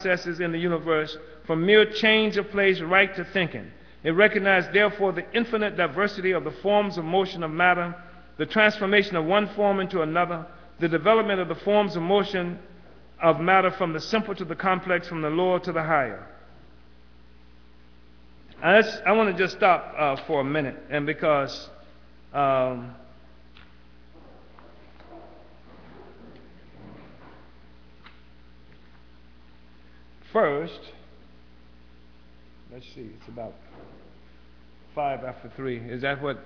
processes in the universe from mere change of place right to thinking. It recognized, therefore, the infinite diversity of the forms of motion of matter, the transformation of one form into another, the development of the forms of motion of matter from the simple to the complex, from the lower to the higher. I want to just stop for a minute, and because first, let's see, it's about 5 after 3. Is that what?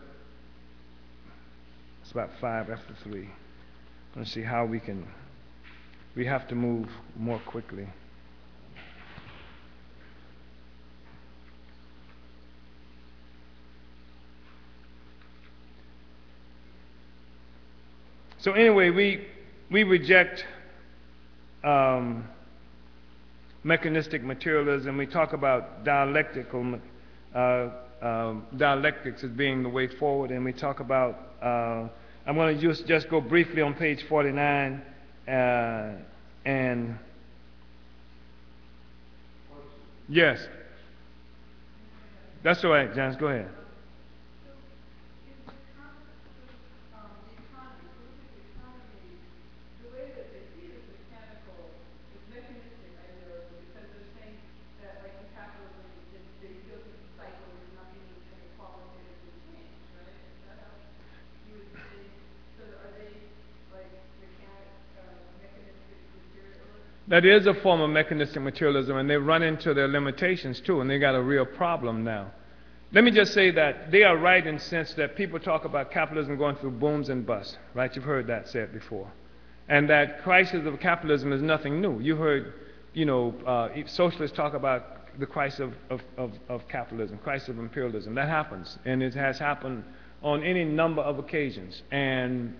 It's about 5 after 3. Let's see how we have to move more quickly. So anyway, we reject mechanistic materialism. We talk about dialectics as being the way forward, and we talk about, I'm going to just go briefly on page 49, and yes, that's all right, Janice, go ahead. That is a form of mechanistic materialism, and they run into their limitations too, and they got a real problem now. Let me just say that they are right in the sense that people talk about capitalism going through booms and busts, right? You've heard that said before. And that crisis of capitalism is nothing new. You heard, socialists talk about the crisis of capitalism, crisis of imperialism. That happens, and it has happened on any number of occasions. And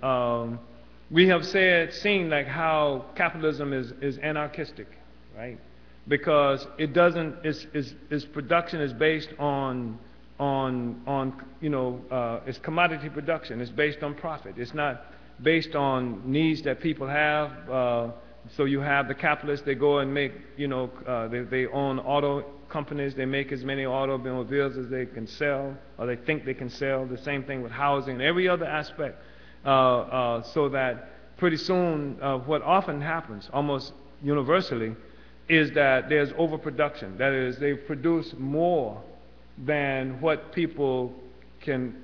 we have seen like how capitalism is anarchistic, right? Because it doesn't, its production is based on it's commodity production. It's based on profit. It's not based on needs that people have. So you have the capitalists, they go and make, they own auto companies, they make as many automobiles as they can sell, or they think they can sell. The same thing with housing and every other aspect. So that pretty soon, what often happens, almost universally, is that there's overproduction. That is, they produce more than what people can.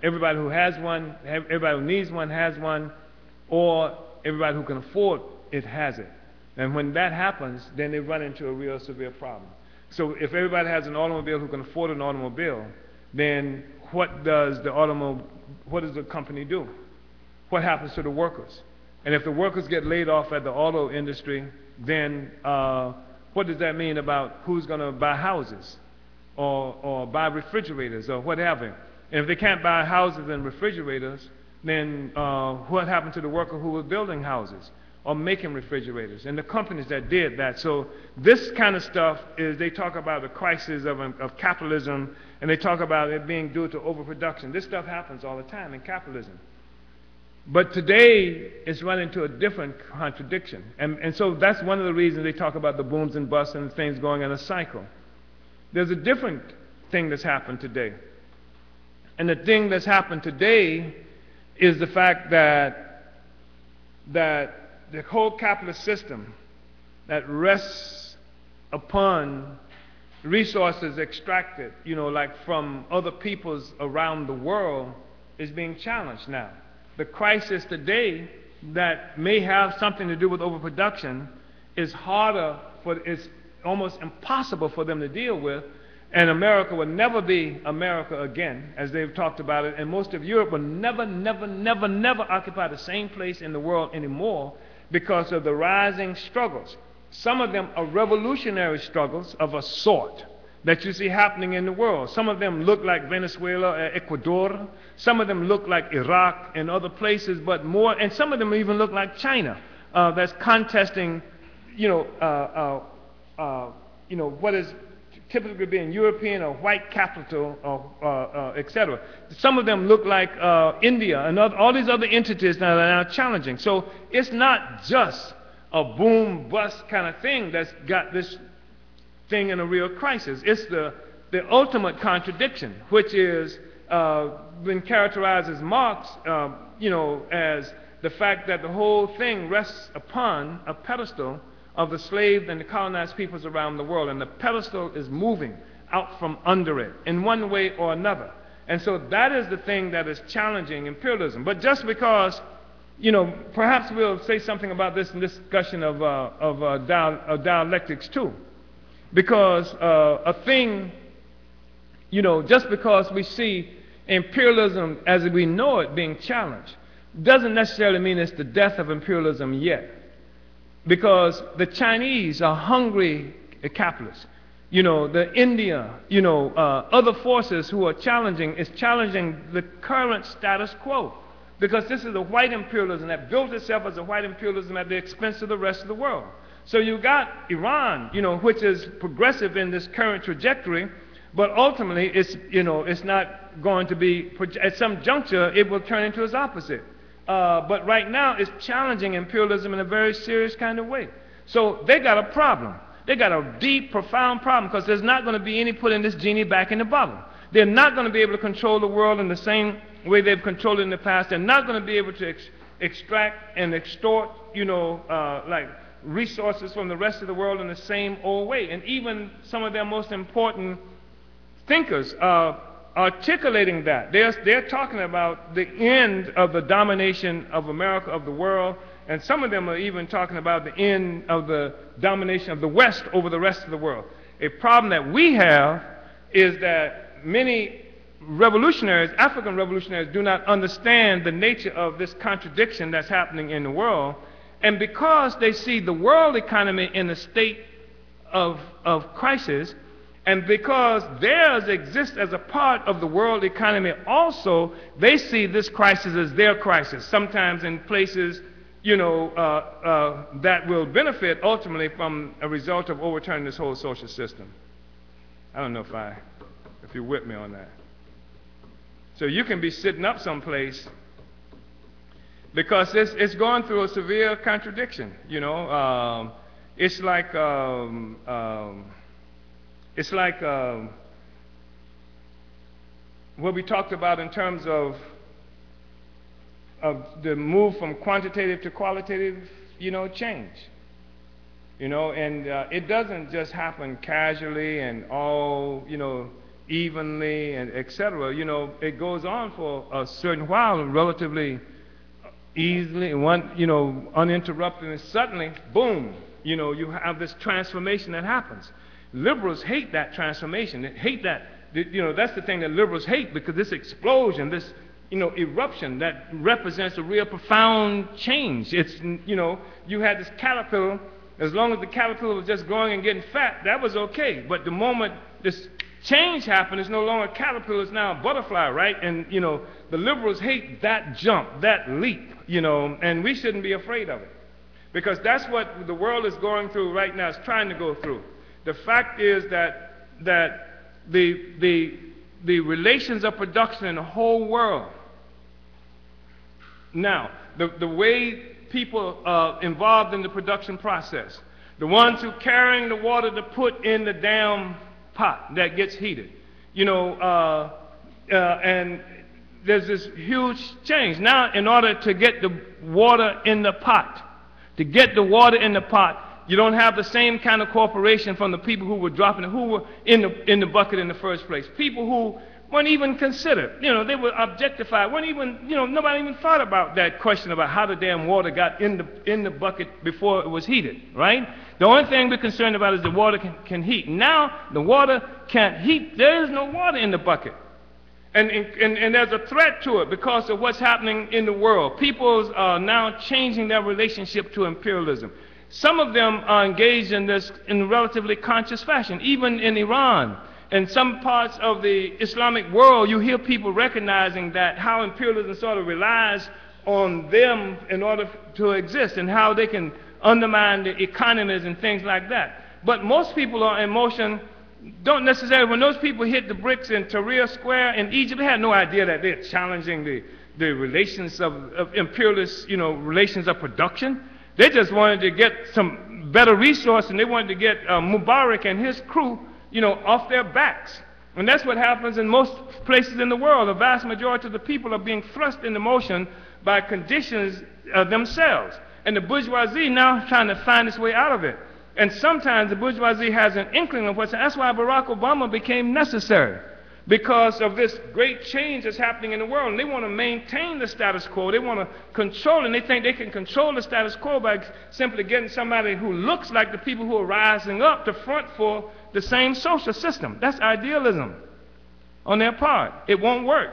Everybody who has one, everybody who needs one has one, or everybody who can afford it has it. And when that happens, then they run into a real severe problem. So if everybody has an automobile who can afford an automobile, then what does the company do? What happens to the workers? And if the workers get laid off at the auto industry, then what does that mean about who's going to buy houses or buy refrigerators or whatever? And if they can't buy houses and refrigerators, then what happened to the worker who was building houses or making refrigerators and the companies that did that? So this kind of stuff is, they talk about the crisis of capitalism, and they talk about it being due to overproduction. This stuff happens all the time in capitalism. But today, it's run into a different contradiction. And so that's one of the reasons they talk about the booms and busts and things going in a cycle. There's a different thing that's happened today. And the thing that's happened today is the fact that the whole capitalist system that rests upon resources extracted, like from other peoples around the world, is being challenged now. The crisis today that may have something to do with overproduction is it's almost impossible for them to deal with, and America will never be America again, as they've talked about it, and most of Europe will never occupy the same place in the world anymore because of the rising struggles. Some of them are revolutionary struggles of a sort that you see happening in the world. Some of them look like Venezuela, Ecuador. Some of them look like Iraq and other places, but more, and some of them even look like China, that's contesting, what is typically being European or white capital, or etc. Some of them look like India and all these other entities that are now challenging. So it's not just a boom bust kind of thing that's got this thing in a real crisis. It's the ultimate contradiction, which is been characterized as Marx, as the fact that the whole thing rests upon a pedestal of the slave and the colonized peoples around the world, and the pedestal is moving out from under it in one way or another. And so that is the thing that is challenging imperialism. But just because, perhaps we'll say something about this in this discussion of dialectics too, because a thing, just because we see imperialism as we know it being challenged, doesn't necessarily mean it's the death of imperialism yet. Because the Chinese are hungry capitalists. The India, other forces who are challenging the current status quo. Because this is a white imperialism that built itself as a white imperialism at the expense of the rest of the world. So you got Iran, which is progressive in this current trajectory, but ultimately it's not going to be, at some juncture, it will turn into its opposite. But right now, it's challenging imperialism in a very serious kind of way. So they got a problem. They got a deep, profound problem, because there's not going to be any putting this genie back in the bottle. They're not going to be able to control the world in the same way they've controlled it in the past. They're not going to be able to extract and extort, like resources from the rest of the world in the same old way. And even some of their most important thinkers articulating that. They're talking about the end of the domination of America, of the world, and some of them are even talking about the end of the domination of the West over the rest of the world. A problem that we have is that many revolutionaries, African revolutionaries, do not understand the nature of this contradiction that's happening in the world, and because they see the world economy in a state of crisis, and because theirs exists as a part of the world economy also, they see this crisis as their crisis, sometimes in places, that will benefit ultimately from a result of overturning this whole social system. I don't know if you're with me on that. So you can be sitting up someplace because it's going through a severe contradiction, It's like what we talked about in terms of the move from quantitative to qualitative, change. And it doesn't just happen casually and all, evenly and etc. It goes on for a certain while, relatively easily, uninterrupted, and suddenly, boom, you have this transformation that happens. Liberals hate that transformation. They hate that. That's the thing that liberals hate, because this explosion, this eruption that represents a real profound change. It's you had this caterpillar. As long as the caterpillar was just growing and getting fat, that was okay. But the moment this change happened, it's no longer a caterpillar, it's now a butterfly, right? And the liberals hate that jump, that leap, and we shouldn't be afraid of it, because that's what the world is going through right now. It's trying to go through. The fact is that the relations of production in the whole world now, the way people involved in the production process, the ones who carrying the water to put in the damn pot that gets heated, and there's this huge change. Now, in order to get the water in the pot, you don't have the same kind of cooperation from the people who were dropping it, who were in the bucket in the first place. People who weren't even considered. They were objectified. Weren't even, nobody even thought about that question about how the damn water got in the bucket before it was heated, right? The only thing we're concerned about is the water can heat. Now the water can't heat. There is no water in the bucket. And there's a threat to it because of what's happening in the world. People are now changing their relationship to imperialism. Some of them are engaged in this in a relatively conscious fashion, even in Iran. In some parts of the Islamic world, you hear people recognizing that how imperialism sort of relies on them in order to exist, and how they can undermine the economies and things like that. But most people are in motion, don't necessarily, when those people hit the bricks in Tahrir Square in Egypt, they had no idea that they're challenging the relations of imperialist, relations of production. They just wanted to get some better resource, and they wanted to get Mubarak and his crew, off their backs. And that's what happens in most places in the world. The vast majority of the people are being thrust into motion by conditions themselves. And the bourgeoisie now is trying to find its way out of it. And sometimes the bourgeoisie has an inkling of what's. That's why Barack Obama became necessary, because of this great change that's happening in the world. And they want to maintain the status quo. They want to control it, and they think they can control the status quo by simply getting somebody who looks like the people who are rising up to front for the same social system. That's idealism on their part. It won't work.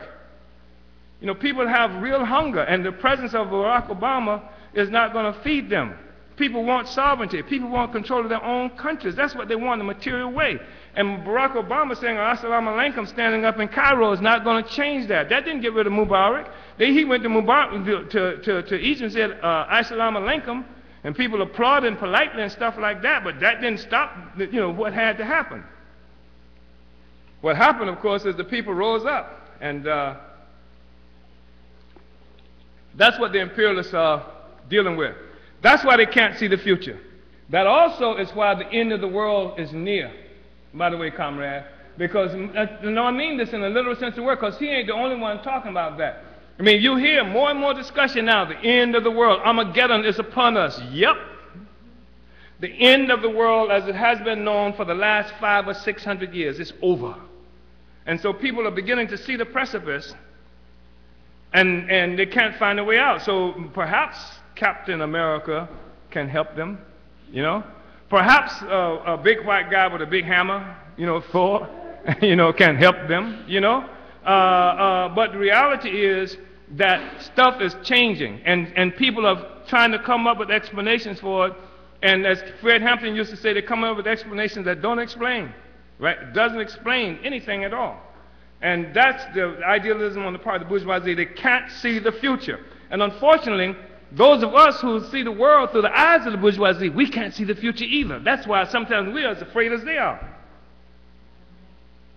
People have real hunger, and the presence of Barack Obama is not going to feed them. People want sovereignty. People want control of their own countries. That's what they want in a material way. And Barack Obama saying, Assalamu alaikum, standing up in Cairo is not going to change that. That didn't get rid of Mubarak. He went to Mubarak to Egypt and said, Assalamu alaikum, and people applauding politely and stuff like that, but that didn't stop, what had to happen. What happened, of course, is the people rose up, and that's what the imperialists are dealing with. That's why they can't see the future. That also is why the end of the world is near, by the way, comrade, because, I mean this in a literal sense of the word, because he ain't the only one talking about that. I mean, you hear more and more discussion now, the end of the world, Armageddon is upon us. Yep. The end of the world, as it has been known for the last 500 or 600 years, is over. And so people are beginning to see the precipice, and they can't find a way out. So perhaps Captain America can help them, Perhaps a big white guy with a big hammer, Thor, can help them, But the reality is that stuff is changing, and people are trying to come up with explanations for it. And as Fred Hampton used to say, they come up with explanations that don't explain, right? It doesn't explain anything at all. And that's the idealism on the part of the bourgeoisie. They can't see the future. And unfortunately, those of us who see the world through the eyes of the bourgeoisie, we can't see the future either. That's why sometimes we are as afraid as they are.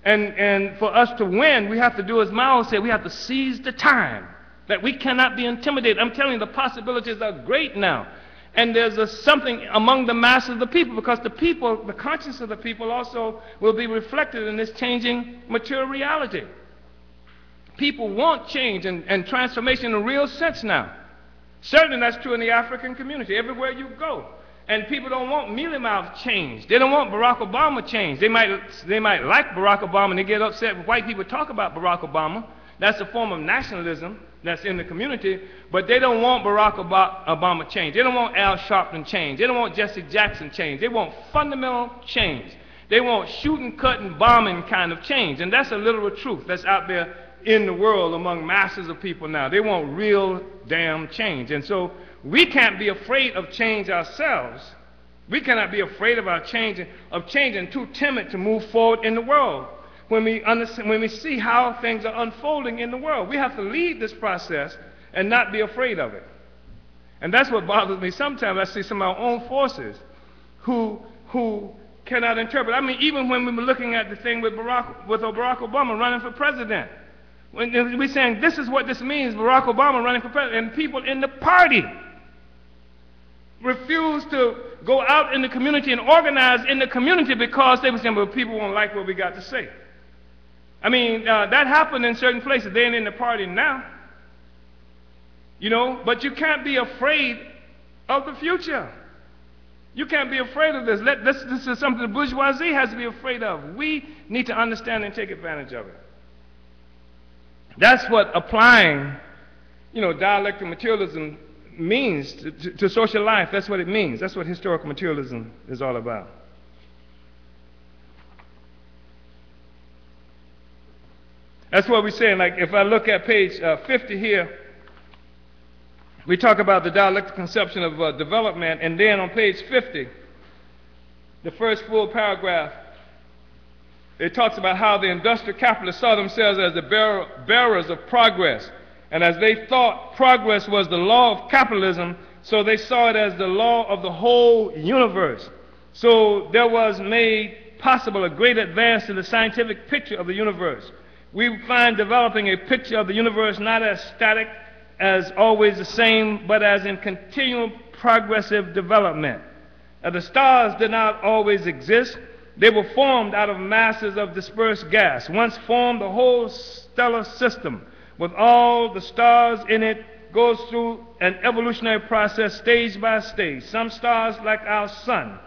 And for us to win, we have to do as Mao said, we have to seize the time. That we cannot be intimidated. I'm telling you, the possibilities are great now. And there's something among the masses of the people, because the people, the conscience of the people also will be reflected in this changing material reality. People want change and transformation in a real sense now. Certainly that's true in the African community, everywhere you go. And people don't want mealy-mouthed change. They don't want Barack Obama change. They might like Barack Obama, and they get upset when white people talk about Barack Obama. That's a form of nationalism that's in the community, but they don't want Barack Obama change. They don't want Al Sharpton change. They don't want Jesse Jackson change. They want fundamental change. They want shooting, cutting, bombing kind of change. And that's a literal truth that's out there in the world among masses of people now. They want real damn change. And so we can't be afraid of change ourselves. We cannot be afraid of change and too timid to move forward in the world. When we see how things are unfolding in the world, we have to lead this process and not be afraid of it. And that's what bothers me. Sometimes I see some of our own forces who cannot interpret. I mean, even when we were looking at the thing with Barack Obama running for president, when we're saying this is what this means, Barack Obama running for president, and people in the party refuse to go out in the community and organize in the community because they were saying, well, people won't like what we got to say. I mean, that happened in certain places. They ain't in the party now. But you can't be afraid of the future. You can't be afraid of this. This is something the bourgeoisie has to be afraid of. We need to understand and take advantage of it. That's what applying, dialectical materialism means to social life. That's what it means. That's what historical materialism is all about. That's what we're saying. Like, if I look at page 50 here, we talk about the dialectical conception of development, and then on page 50, the first full paragraph, it talks about how the industrial capitalists saw themselves as the bearers of progress. And as they thought progress was the law of capitalism, so they saw it as the law of the whole universe. So there was made possible a great advance to the scientific picture of the universe. We find developing a picture of the universe not as static as always the same, but as in continual progressive development. The stars did not always exist. They were formed out of masses of dispersed gas. Once formed, the whole stellar system, with all the stars in it, goes through an evolutionary process stage by stage. Some stars, like our sun,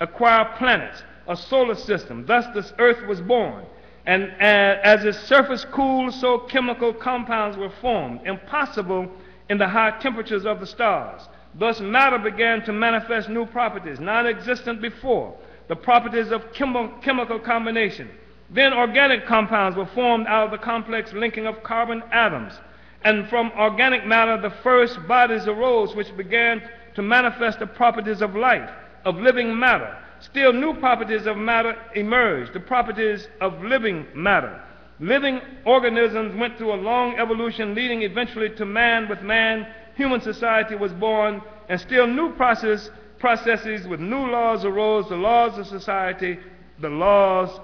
acquire planets, a solar system. Thus this earth was born. And as its surface cooled, so chemical compounds were formed, impossible in the high temperatures of the stars. Thus matter began to manifest new properties, non-existent before, the properties of chemical combination. Then organic compounds were formed out of the complex linking of carbon atoms. And from organic matter the first bodies arose, which began to manifest the properties of life, of living matter. Still new properties of matter emerged, the properties of living matter. Living organisms went through a long evolution, leading eventually to man. With man, human society was born, and still new processes with new laws arose, the laws of society, the laws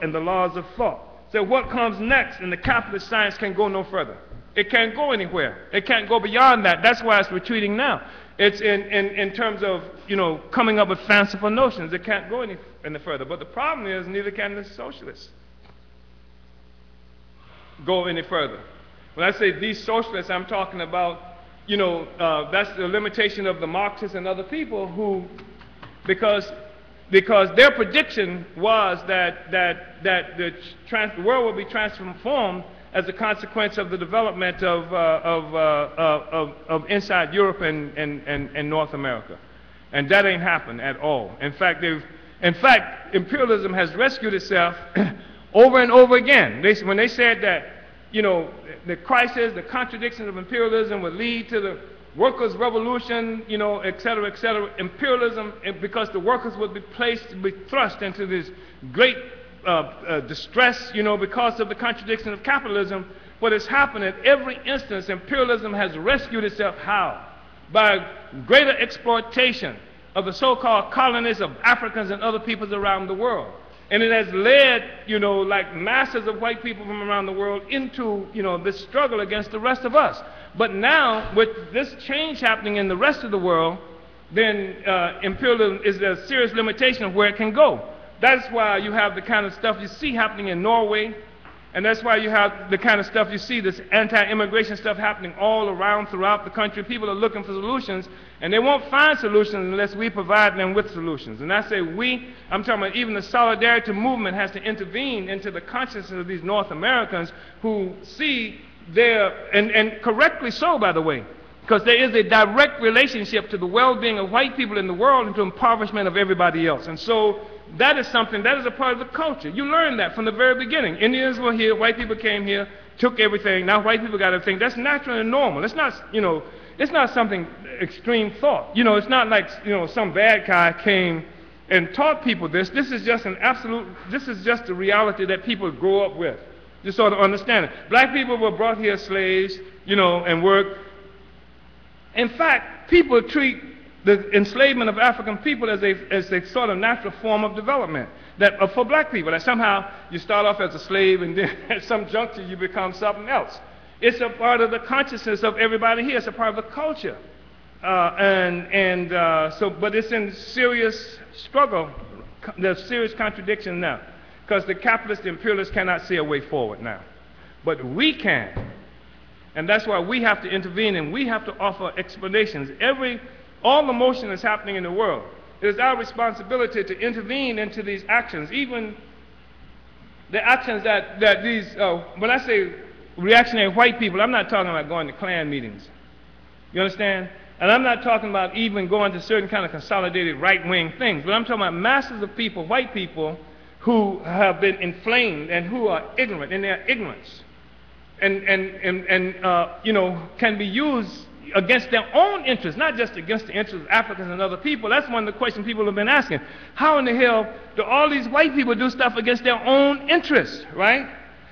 of thought. So what comes next in the capitalist science can go no further. It can't go anywhere. It can't go beyond that. That's why it's retreating now. It's in terms of, coming up with fanciful notions. It can't go any further. But the problem is, neither can the socialists go any further. When I say these socialists, I'm talking about, that's the limitation of the Marxists and other people who, because their prediction was that the world will be transformed as a consequence of the development of inside Europe and North America. And that ain't happened at all. In fact, imperialism has rescued itself over and over again. When they said that, the crisis, the contradictions of imperialism would lead to the workers' revolution, et cetera, imperialism, because the workers would be thrust into this great distress, because of the contradiction of capitalism. What has happened at every instance, imperialism has rescued itself. How? By greater exploitation of the so-called colonies of Africans and other peoples around the world. And it has led, like masses of white people from around the world into, this struggle against the rest of us. But now, with this change happening in the rest of the world, then imperialism is a serious limitation of where it can go. That's why you have the kind of stuff you see happening in Norway, and that's why you have the kind of stuff you see, this anti-immigration stuff happening all around throughout the country. People are looking for solutions, and they won't find solutions unless we provide them with solutions. And I say we, I'm talking about even the solidarity movement has to intervene into the consciousness of these North Americans who see and correctly so, by the way, because there is a direct relationship to the well-being of white people in the world and to impoverishment of everybody else. And so that is something, that is a part of the culture. You learn that from the very beginning. Indians were here, white people came here, took everything, now white people got everything. That's natural and normal. It's not, it's not something extreme thought. It's not like, some bad guy came and taught people this. This is just this is just the reality that people grow up with. Just sort of understand it. Black people were brought here slaves, and worked. In fact, people treat the enslavement of African people as a sort of natural form of development for black people, that somehow you start off as a slave and then at some juncture you become something else. It's a part of the consciousness of everybody here. It's a part of the culture. But it's in serious struggle. There's serious contradiction now, because the capitalists, the imperialists cannot see a way forward now. But we can. And that's why we have to intervene, and we have to offer explanations. All the motion that's happening in the world, it is our responsibility to intervene into these actions, even the actions that these, when I say reactionary white people, I'm not talking about going to Klan meetings. You understand? And I'm not talking about even going to certain kind of consolidated right-wing things, but I'm talking about masses of people, white people, who have been inflamed and who are ignorant in their ignorance. And can be used against their own interests, not just against the interests of Africans and other people. That's one of the questions people have been asking. How in the hell do all these white people do stuff against their own interests, right?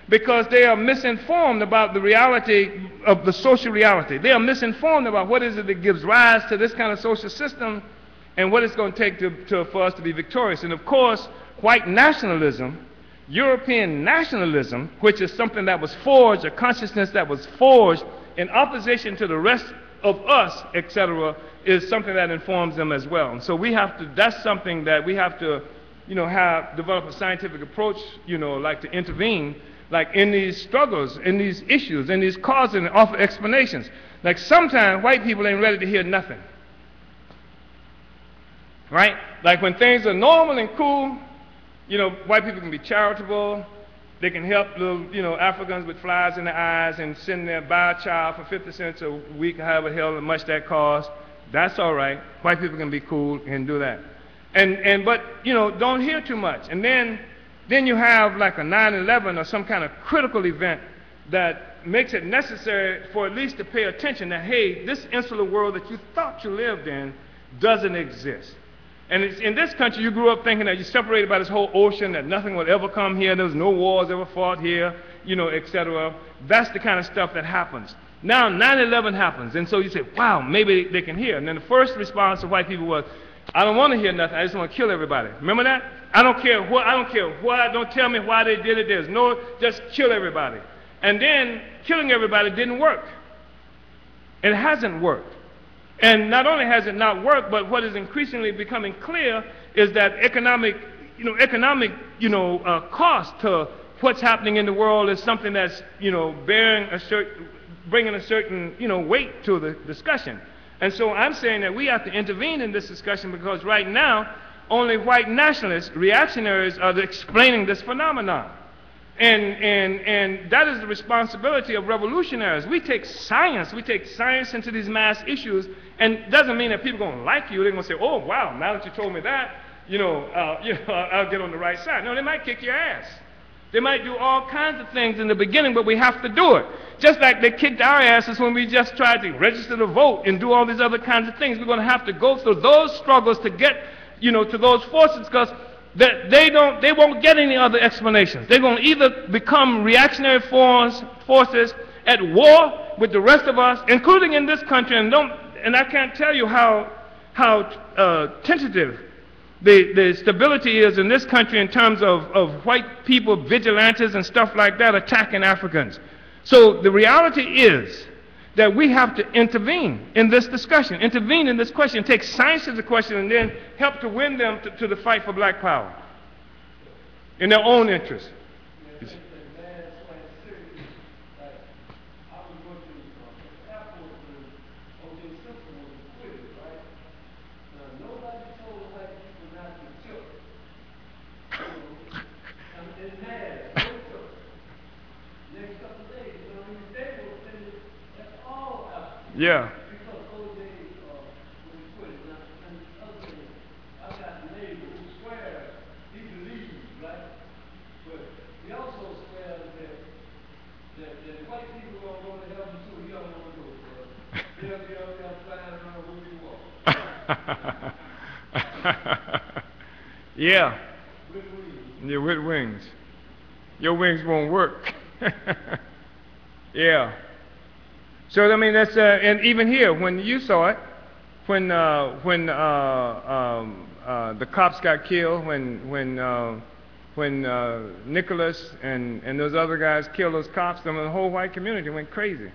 Because they are misinformed about the reality of the social reality. They are misinformed about what is it that gives rise to this kind of social system and what it's going to take for us to be victorious. And of course, white nationalism, European nationalism, which is something that was forged, a consciousness that was forged in opposition to the rest of us, etc., is something that informs them as well. And so we have to, that's something that we have to, develop a scientific approach, like to intervene, like in these struggles, in these issues, in these causes, and offer explanations. Like sometimes white people ain't ready to hear nothing. Right? Like when things are normal and cool, white people can be charitable. They can help little, Africans with flies in their eyes and send their buy a child for 50 cents a week, however hell much that costs. That's all right. White people can be cool and do that. But don't hear too much. And then you have like a 9/11 or some kind of critical event that makes it necessary for at least to pay attention that, hey, this insular world that you thought you lived in doesn't exist. And it's, in this country, you grew up thinking that you're separated by this whole ocean, that nothing would ever come here, there's no wars ever fought here, etc. That's the kind of stuff that happens. Now 9/11 happens, and so you say, wow, maybe they can hear. And then the first response of white people was, I don't want to hear nothing, I just want to kill everybody. Remember that? I don't care what, don't tell me why they did it, there's no, just kill everybody. And then killing everybody didn't work. It hasn't worked. And not only has it not worked, but what is increasingly becoming clear is that economic cost to what's happening in the world is something that's, bringing a certain, weight to the discussion. And so I'm saying that we have to intervene in this discussion because right now, only white nationalists, reactionaries, are explaining this phenomenon. And that is the responsibility of revolutionaries. We take science into these mass issues, and it doesn't mean that people are going to like you. They're going to say, oh, wow, now that you told me that, I'll get on the right side. No, they might kick your ass. They might do all kinds of things in the beginning, but we have to do it. Just like they kicked our asses when we just tried to register to vote and do all these other kinds of things. We're going to have to go through those struggles to get, to those forces, because that they won't get any other explanations. They're going to either become reactionary forces at war with the rest of us, including in this country, and I can't tell you how tentative the stability is in this country in terms of white people, vigilantes and stuff like that attacking Africans. So the reality is that we have to intervene in this discussion, intervene in this question, take science to the question, and then help to win them to the fight for black power in their own interest. Yeah. Yeah. Yeah, with wings. Your wings won't work. Yeah. So I mean that's and even here when you saw it, when the cops got killed, when Nicholas and those other guys killed those cops, the whole white community went crazy.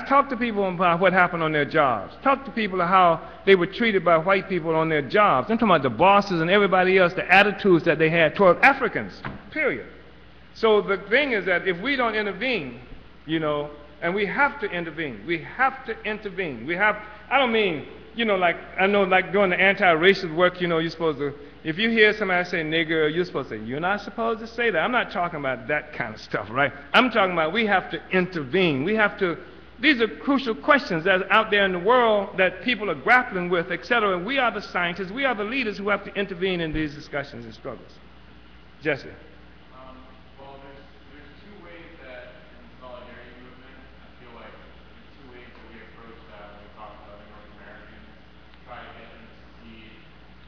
Talk to people about what happened on their jobs. Talk to people about how they were treated by white people on their jobs. I'm talking about the bosses and everybody else, the attitudes that they had toward Africans, period. So the thing is that if we don't intervene, and we have to intervene. We have to intervene. I don't mean, like, I know like doing the anti-racist work, you're supposed to, if you hear somebody say nigger, you're supposed to say, you're not supposed to say that. I'm not talking about that kind of stuff, right? I'm talking about we have to intervene. These are crucial questions that are out there in the world that people are grappling with, etc. And we are the scientists, we are the leaders who have to intervene in these discussions and struggles. Jesse. Well, there's two ways that in the solidarity movement, I feel like there's two ways that we approach that when we talk about the North Americans, try to get them to see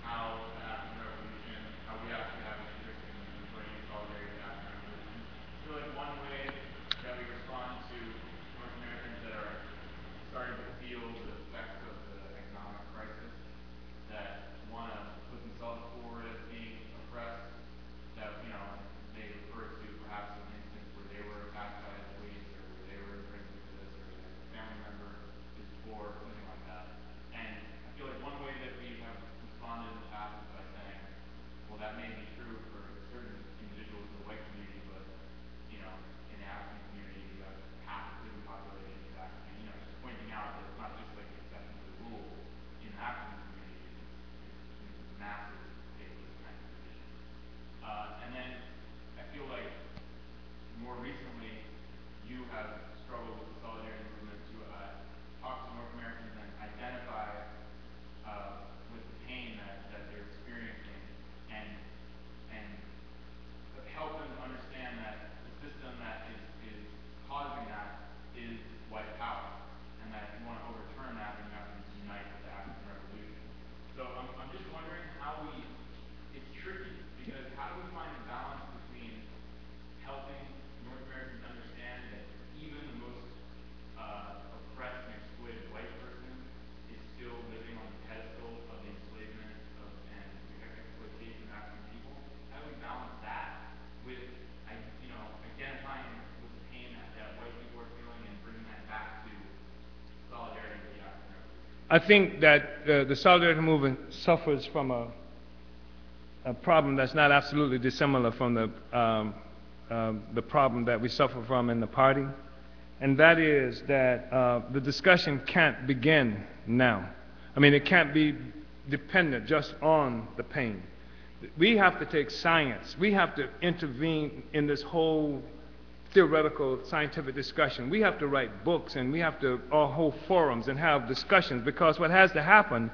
how the African Revolution, how we actually have an interest in joining solidarity with the African Revolution. I feel like one way that we respond to North Americans that are starting to feel the effects of the economic crisis, that want to put themselves forward as being oppressed, that, I think that the solidarity movement suffers from a problem that's not absolutely dissimilar from the problem that we suffer from in the party, and that is that the discussion can't begin now. I mean, it can't be dependent just on the pain. We have to take science. We have to intervene in this whole theoretical scientific discussion. We have to write books, and we have to hold forums and have discussions, because what has to happen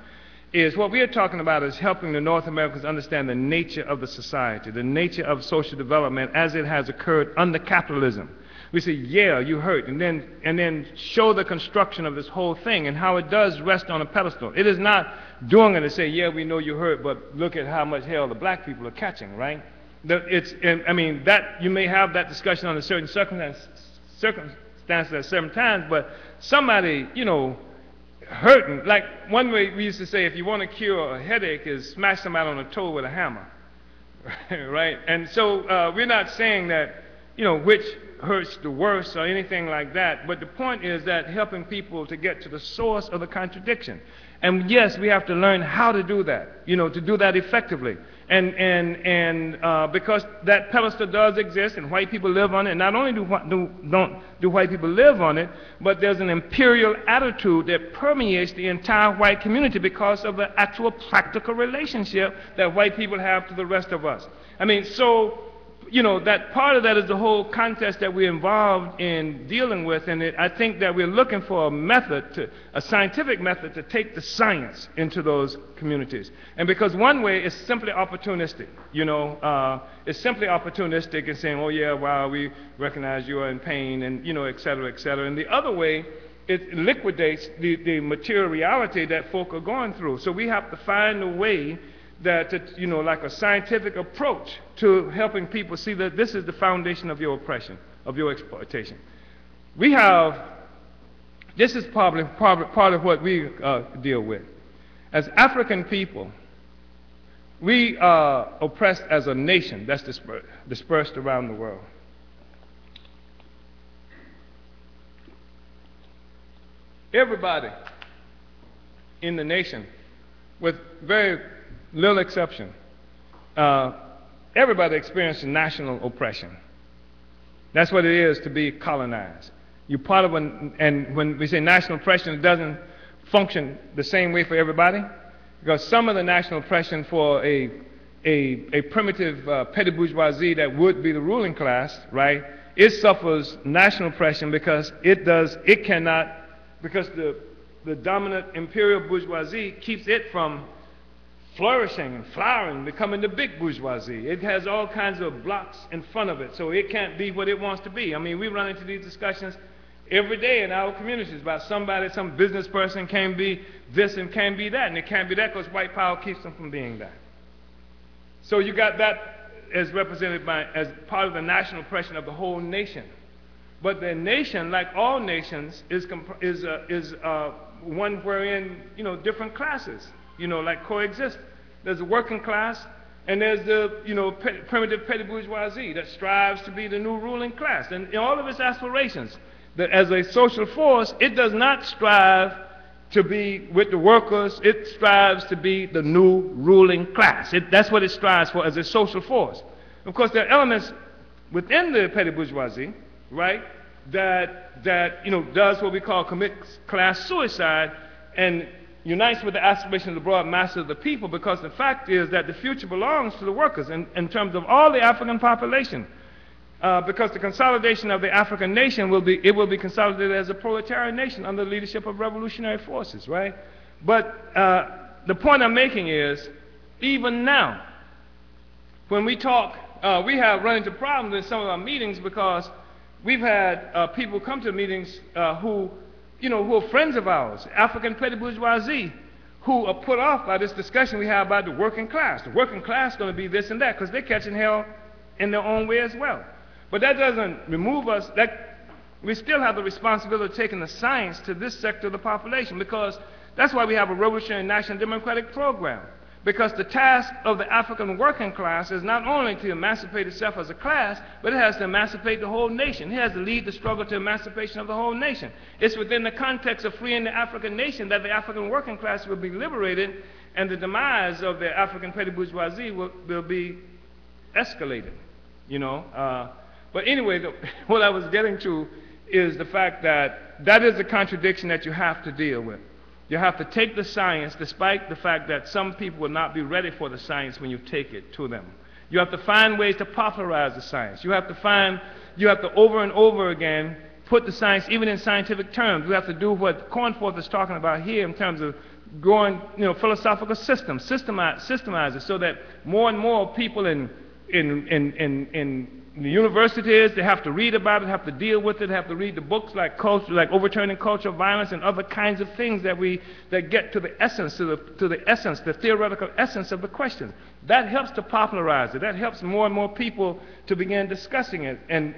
is what we are talking about is helping the North Americans understand the nature of the society, the nature of social development as it has occurred under capitalism. We say, yeah, you hurt, and then show the construction of this whole thing and how it does rest on a pedestal. It is not doing it to say, yeah, we know you hurt, but look at how much hell the black people are catching, right? I mean, that you may have that discussion under certain circumstances at certain times, but somebody, you know, hurting, like one way we used to say, if you want to cure a headache, is smash somebody on the toe with a hammer, right? And so we're not saying that, you know, which hurts the worst or anything like that, but the point is that helping people to get to the source of the contradiction. And yes, we have to learn how to do that, you know, to do that effectively. And because that pedestal does exist and white people live on it, and not only do white people live on it, but there's an imperial attitude that permeates the entire white community because of the actual practical relationship that white people have to the rest of us. I mean, so, you know, that part of that is the whole contest that we're involved in dealing with, and I think that we're looking for a method, a scientific method to take the science into those communities. And because one way is simply opportunistic, you know, it's simply opportunistic and saying, oh yeah, well, we recognize you are in pain, and, you know, et cetera, et cetera. And the other way, it liquidates the material reality that folk are going through. So we have to find a way that, you know, like a scientific approach to helping people see that this is the foundation of your oppression, of your exploitation. We have, this is probably part of what we deal with. As African people, we are oppressed as a nation that's dispersed around the world. Everybody in the nation, with very little exception, everybody experiences national oppression. That's what it is to be colonized. You're part of and when we say national oppression, it doesn't function the same way for everybody, because some of the national oppression for a primitive petty bourgeoisie that would be the ruling class, right, it suffers national oppression because because the dominant imperial bourgeoisie keeps it from flourishing and flowering, becoming the big bourgeoisie. It has all kinds of blocks in front of it, so it can't be what it wants to be. I mean, we run into these discussions every day in our communities about somebody, some business person can be this and can be that, and it can't be that because white power keeps them from being that. So you got that as represented by, as part of the national oppression of the whole nation. But the nation, like all nations, is one wherein, you know, different classes, you know, like coexist. There's a working class, and there's the, you know, primitive petty bourgeoisie that strives to be the new ruling class. And in all of its aspirations, that as a social force, it does not strive to be with the workers. It strives to be the new ruling class. That's what it strives for as a social force. Of course, there are elements within the petty bourgeoisie, right, that you know, does what we call commits class suicide and unites with the aspirations of the broad masses of the people, because the fact is that the future belongs to the workers in terms of all the African population. Because the consolidation of the African nation will be consolidated as a proletarian nation under the leadership of revolutionary forces, right? But the point I'm making is, even now, when we talk, we have run into problems in some of our meetings because we've had people come to meetings who are friends of ours, African petty bourgeoisie, who are put off by this discussion we have about the working class. The working class is going to be this and that because they're catching hell in their own way as well. But that doesn't remove us. We still have the responsibility of taking the science to this sector of the population, because that's why we have a revolutionary national democratic program. Because the task of the African working class is not only to emancipate itself as a class, but it has to emancipate the whole nation. It has to lead the struggle to emancipation of the whole nation. It's within the context of freeing the African nation that the African working class will be liberated, and the demise of the African petty bourgeoisie will be escalated, you know. But anyway, what I was getting to is the fact that that is a contradiction that you have to deal with. You have to take the science, despite the fact that some people will not be ready for the science when you take it to them. You have to find ways to popularize the science. You have to over and over again put the science, even in scientific terms. You have to do what Cornforth is talking about here in terms of growing, you know, philosophical systems, systemize it so that more and more people in the universities, they have to read about it, have to deal with it, have to read the books like culture, like Overturning Cultural Violence and other kinds of things that get to the essence, the theoretical essence of the question. That helps to popularize it. That helps more and more people to begin discussing it, and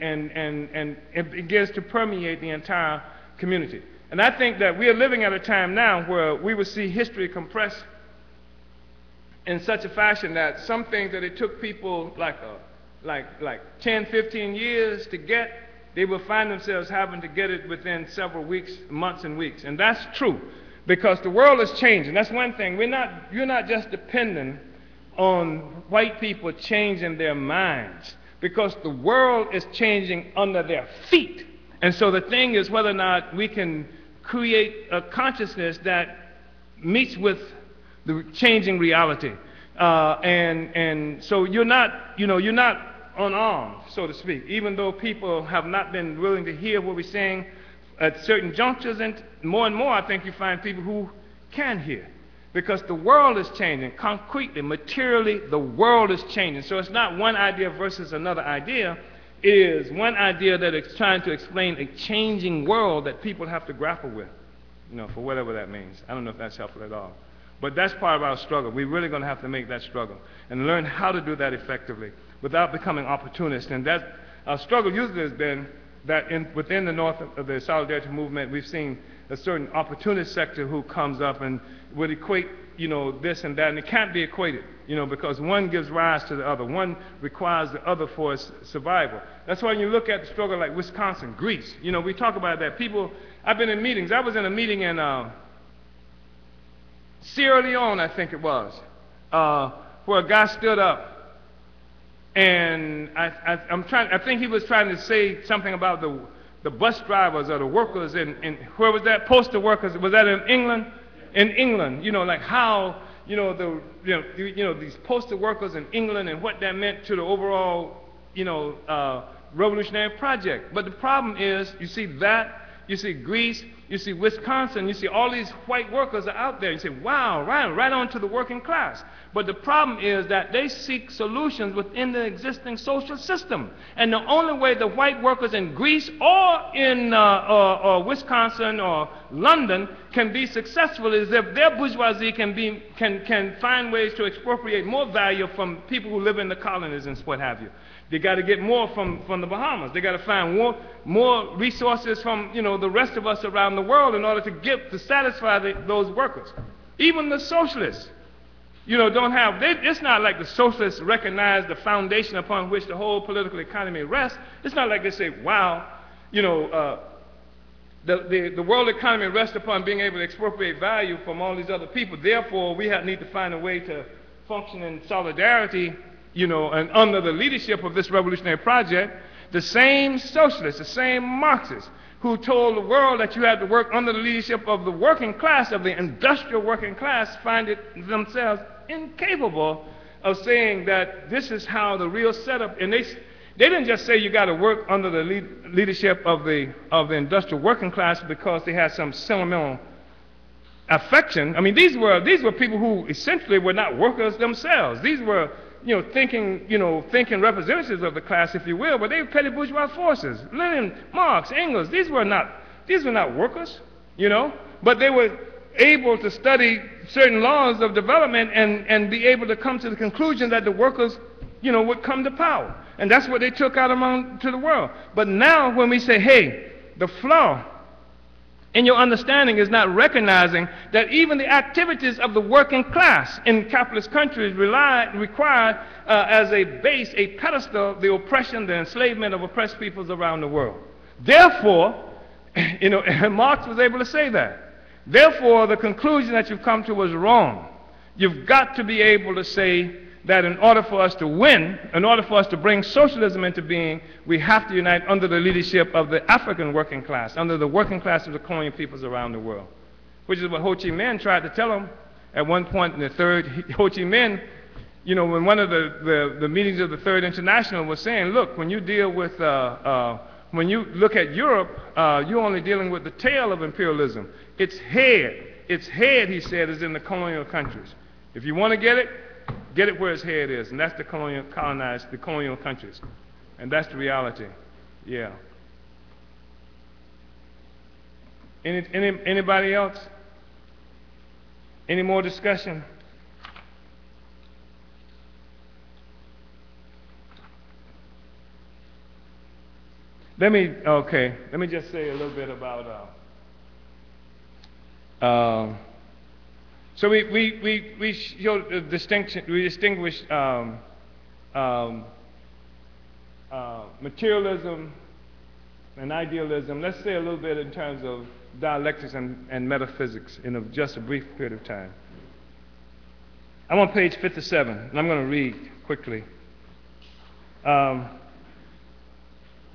it begins to permeate the entire community. And I think that we are living at a time now where we will see history compressed in such a fashion that some things that it took people like 10, 15 years to get, they will find themselves having to get it within several weeks, months and weeks. And that's true, because the world is changing. That's one thing. You're not just dependent on white people changing their minds, because the world is changing under their feet. And so the thing is whether or not we can create a consciousness that meets with the changing reality. And so you're not unarmed, so to speak, even though people have not been willing to hear what we're saying at certain junctures, and more I think you find people who can hear, because the world is changing concretely, materially. The world is changing. So it's not one idea versus another idea. It is one idea that is trying to explain a changing world that people have to grapple with, you know, for whatever that means. I don't know if that's helpful at all. But that's part of our struggle. We're really going to have to make that struggle and learn how to do that effectively without becoming opportunists. And that our struggle usually has been that within the North of the Solidarity Movement, we've seen a certain opportunist sector who comes up and would equate, you know, this and that, and it can't be equated, you know, because one gives rise to the other. One requires the other for its survival. That's why when you look at the struggle like Wisconsin, Greece, you know, we talk about that. People, I've been in meetings. I was in a meeting in Sierra Leone, I think it was, where a guy stood up, and I think he was trying to say something about the bus drivers or the workers in where was that? Postal workers. Was that in England? In England, you know, like how, you know, these postal workers in England and what that meant to the overall, you know, revolutionary project. But the problem is, you see that. You see Greece, you see Wisconsin, you see all these white workers are out there. You say, wow, right on to the working class. But the problem is that they seek solutions within the existing social system. And the only way the white workers in Greece or in or Wisconsin or London can be successful is if their bourgeoisie can find ways to expropriate more value from people who live in the colonies and what have you. They got to get more from the Bahamas. They got to find more resources from, you know, the rest of us around the world in order to satisfy those workers. Even the socialists, you know, don't have. It's not like the socialists recognize the foundation upon which the whole political economy rests. It's not like they say, wow, you know, the world economy rests upon being able to expropriate value from all these other people. Therefore, we need to find a way to function in solidarity, you know, and under the leadership of this revolutionary project. The same socialists, the same Marxists who told the world that you had to work under the leadership of the working class, of the industrial working class, find it themselves incapable of saying that this is how the real setup, and they didn't just say you got to work under the leadership of the industrial working class because they had some sentimental affection. I mean, these were people who essentially were not workers themselves. These were, you know, thinking representatives of the class, if you will, but they were petty bourgeois forces. Lenin, Marx, Engels, these were not workers, you know, but they were able to study certain laws of development and be able to come to the conclusion that the workers, you know, would come to power. And that's what they took out to the world. But now when we say, hey, the flaw in your understanding is not recognizing that even the activities of the working class in capitalist countries require as a base, a pedestal, the oppression, the enslavement of oppressed peoples around the world. Therefore, Marx was able to say that. Therefore, the conclusion that you've come to was wrong. You've got to be able to say that in order for us to win, in order for us to bring socialism into being, we have to unite under the leadership of the African working class, under the working class of the colonial peoples around the world, which is what Ho Chi Minh tried to tell them at one point in the third. Ho Chi Minh, when one of the meetings of the Third International was saying, look, when you deal with, when you look at Europe, you're only dealing with the tail of imperialism. Its head, he said, is in the colonial countries. If you want to get it where its head is, and that's the colonial countries. And that's the reality. Yeah. Anybody else? Any more discussion? Let me just say a little bit about so we show the distinction. We distinguish materialism and idealism. Let's say a little bit in terms of dialectics and metaphysics in just a brief period of time. I'm on page 57, and I'm going to read quickly. The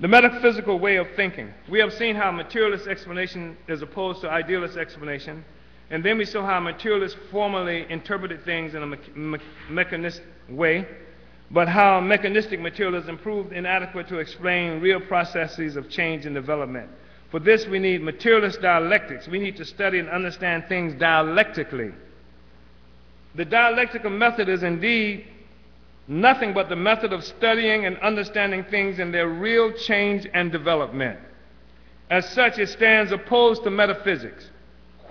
metaphysical way of thinking. We have seen how materialist explanation is opposed to idealist explanation. And then we saw how materialists formally interpreted things in a mechanistic way, but how mechanistic materialism proved inadequate to explain real processes of change and development. For this, we need materialist dialectics. We need to study and understand things dialectically. The dialectical method is indeed nothing but the method of studying and understanding things in their real change and development. As such, it stands opposed to metaphysics.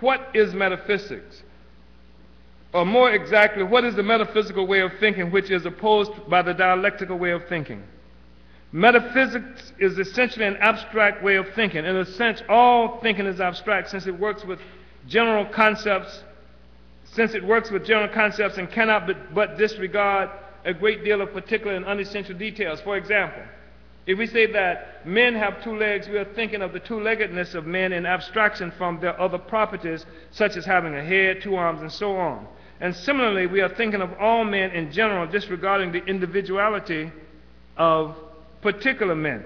What is metaphysics? Or more exactly, what is the metaphysical way of thinking which is opposed by the dialectical way of thinking? Metaphysics is essentially an abstract way of thinking. In a sense, all thinking is abstract since it works with general concepts, and cannot but disregard a great deal of particular and unessential details. For example, if we say that men have two legs, we are thinking of the two-leggedness of men in abstraction from their other properties, such as having a head, two arms, and so on. And similarly, we are thinking of all men in general, disregarding the individuality of particular men.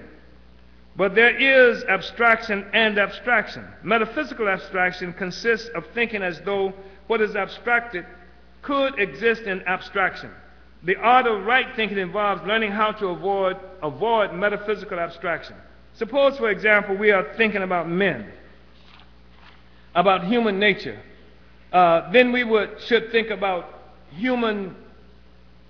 But there is abstraction and abstraction. Metaphysical abstraction consists of thinking as though what is abstracted could exist in abstraction. The art of right thinking involves learning how to avoid metaphysical abstraction. Suppose, for example, we are thinking about men, about human nature. Then we should think about human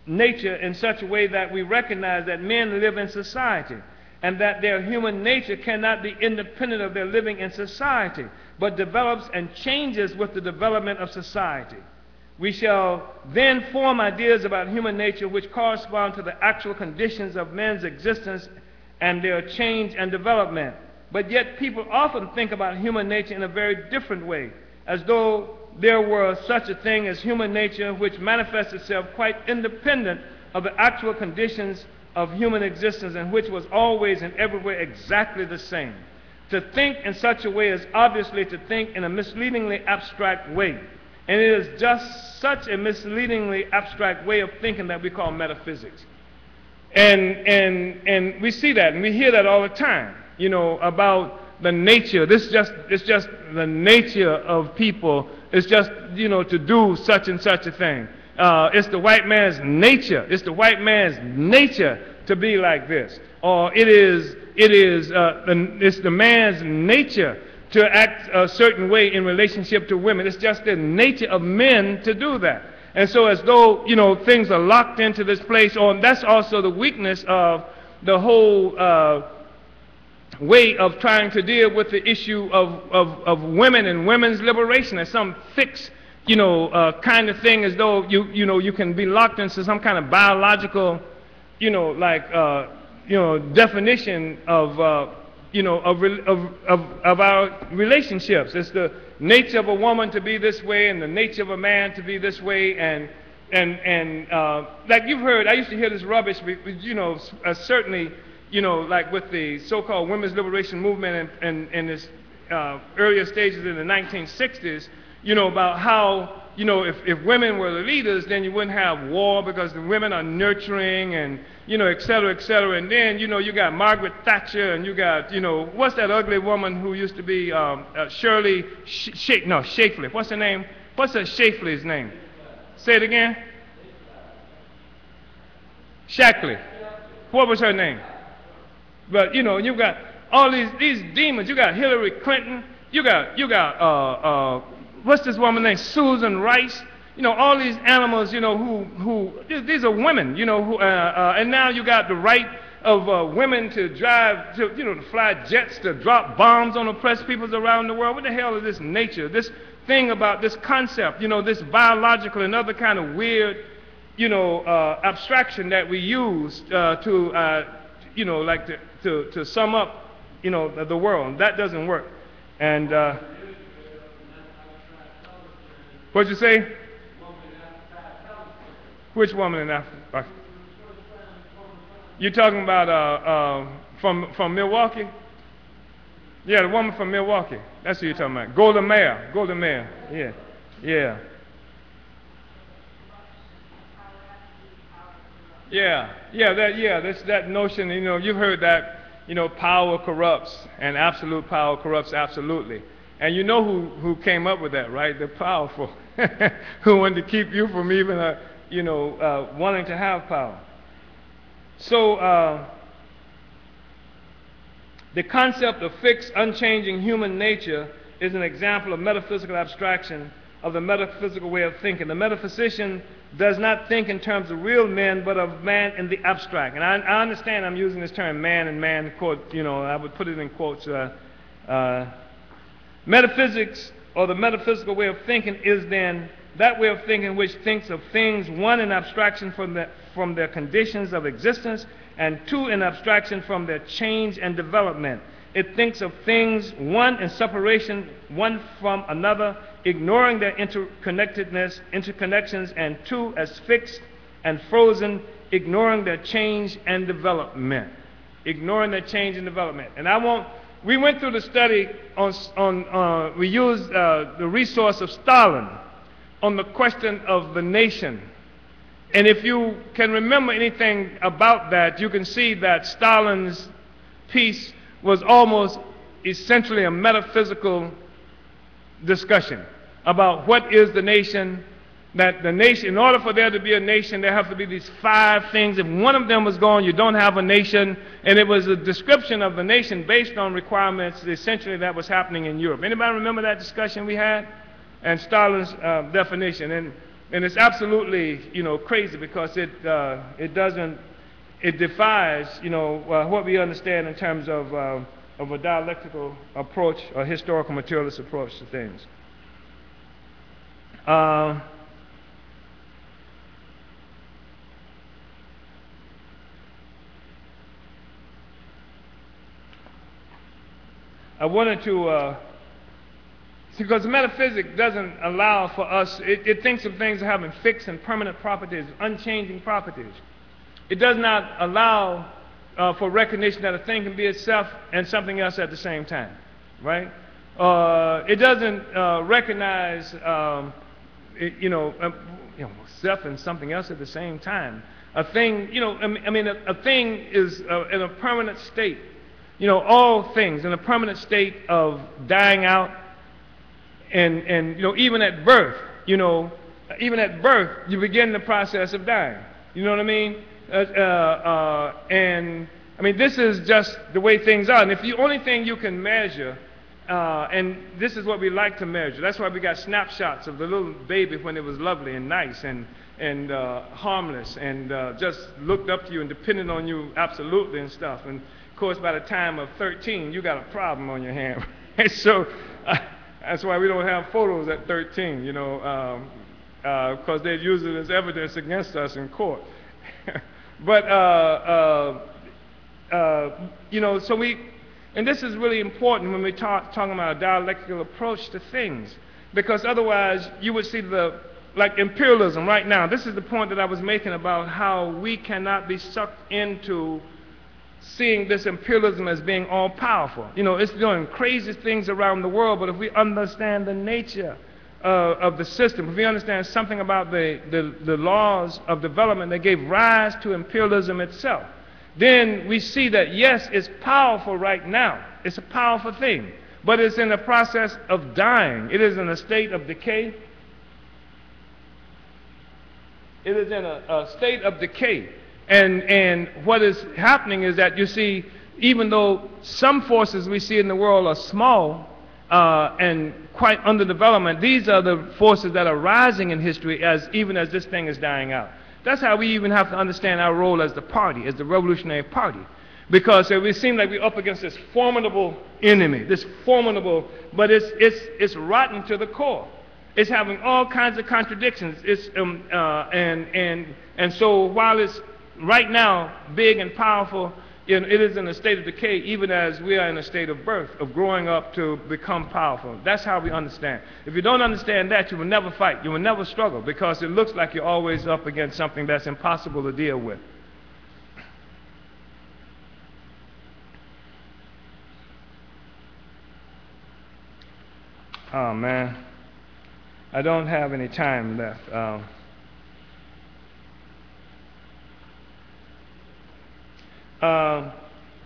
nature in such a way that we recognize that men live in society and that their human nature cannot be independent of their living in society, but develops and changes with the development of society. We shall then form ideas about human nature which correspond to the actual conditions of men's existence and their change and development. But yet people often think about human nature in a very different way, as though there were such a thing as human nature which manifests itself quite independent of the actual conditions of human existence and which was always and everywhere exactly the same. To think in such a way is obviously to think in a misleadingly abstract way. And it is just such a misleadingly abstract way of thinking that we call metaphysics. And we see that, and we hear that all the time, about the nature. It's just the nature of people. It's just, to do such and such a thing. It's the white man's nature. It's the white man's nature to be like this. Or it's the man's nature to act a certain way in relationship to women. It's just the nature of men to do that. And so as though, things are locked into this place, that's also the weakness of the whole way of trying to deal with the issue of women and women's liberation as some fixed, kind of thing, as though you can be locked into some kind of biological, definition of of our relationships. It's the nature of a woman to be this way and the nature of a man to be this way, and like you've heard, I used to hear this rubbish, certainly, like with the so-called women's liberation movement and its earlier stages in the 1960s, about how, if women were the leaders, then you wouldn't have war because the women are nurturing and, et cetera, et cetera. And then, you got Margaret Thatcher and you got, what's that ugly woman who used to be Shirley Shafley. What's her name? What's her Shafley's name? Say it again. Shackley. What was her name? But, you've got all these demons. You got Hillary Clinton. You got what's this woman's name? Susan Rice. All these animals, who these are women, and now you got the right of women to drive, to fly jets, to drop bombs on oppressed peoples around the world. What the hell is this nature? This thing about this concept, this biological and other kind of weird, abstraction that we use to sum up, the world. That doesn't work. And what'd you say? Which woman in Africa? You talking about from Milwaukee? Yeah, the woman from Milwaukee. That's who you're talking about. Golda Meir. Golda Meir. Yeah. Yeah. That notion, you've heard that, power corrupts and absolute power corrupts absolutely. And you know who came up with that, right? The powerful, who wanted to keep you from even, wanting to have power. So, the concept of fixed, unchanging human nature is an example of metaphysical abstraction of the metaphysical way of thinking. The metaphysician does not think in terms of real men, but of man in the abstract. And I understand I'm using this term man and man, quote, I would put it in quotes. Metaphysics, or the metaphysical way of thinking, is then that way of thinking which thinks of things, one, in abstraction from their conditions of existence, and two, in abstraction from their change and development. It thinks of things, one, in separation, one from another, ignoring their interconnections, and two, as fixed and frozen, ignoring their change and development. Ignoring their change and development. And we went through the study we used the resource of Stalin on the question of the nation. And if you can remember anything about that, you can see that Stalin's piece was almost essentially a metaphysical discussion about what is the nation, that the nation, in order for there to be a nation, there have to be these 5 things. If one of them was gone, you don't have a nation. And it was a description of the nation based on requirements essentially that was happening in Europe. Anybody remember that discussion we had? And Stalin's definition. And it's absolutely, crazy because it defies, what we understand in terms of a dialectical approach, a historical materialist approach to things. I wanted to, because metaphysics doesn't allow for us, it thinks of things having fixed and permanent properties, unchanging properties. It does not allow for recognition that a thing can be itself and something else at the same time, right? It doesn't recognize, self and something else at the same time. A thing, a thing is in a permanent state. All things in a permanent state of dying out, and even at birth, you begin the process of dying. You know what I mean? And this is just the way things are. And if the only thing you can measure, and this is what we like to measure. That's why we got snapshots of the little baby when it was lovely and nice and harmless and just looked up to you and depended on you absolutely and stuff. And of course, by the time of 13, you got a problem on your hand. So that's why we don't have photos at 13, because they'd use it as evidence against us in court. But so And this is really important when we're talking about a dialectical approach to things, because otherwise you would see like imperialism right now. This is the point that I was making about how we cannot be sucked into seeing this imperialism as being all-powerful. You know, it's doing crazy things around the world, but if we understand the nature of the system, if we understand something about the laws of development that gave rise to imperialism itself, then we see that, yes, it's powerful right now. It's a powerful thing, but it's in the process of dying. It is in a state of decay. It is in a state of decay. And what is happening is that you see, even though some forces we see in the world are small and quite underdevelopment, these are the forces that are rising in history even as this thing is dying out. That's how we even have to understand our role as the party, as the Revolutionary Party. Because we seem like we're up against this formidable enemy, but it's rotten to the core. It's having all kinds of contradictions. And so while it's right now big and powerful, it is in a state of decay, even as we are in a state of birth, of growing up to become powerful. That's how we understand. If you don't understand that, you will never fight. You will never struggle, because it looks like you're always up against something that's impossible to deal with. Oh, man. I don't have any time left.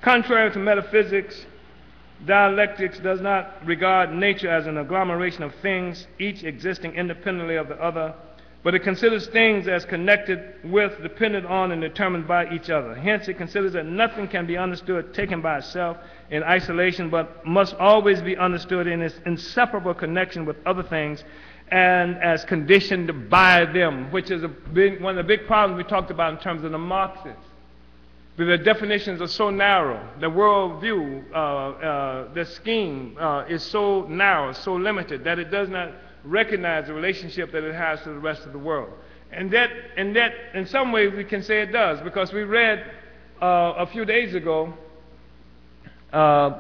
Contrary to metaphysics, dialectics does not regard nature as an agglomeration of things, each existing independently of the other, but it considers things as connected with, dependent on, and determined by each other. Hence, it considers that nothing can be understood taken by itself in isolation, but must always be understood in its inseparable connection with other things and as conditioned by them, which is one of the big problems we talked about in terms of the Marxists. The definitions are so narrow, the worldview, the scheme is so narrow, so limited, that it does not recognize the relationship that it has to the rest of the world. And that in some ways we can say it does, because we read a few days ago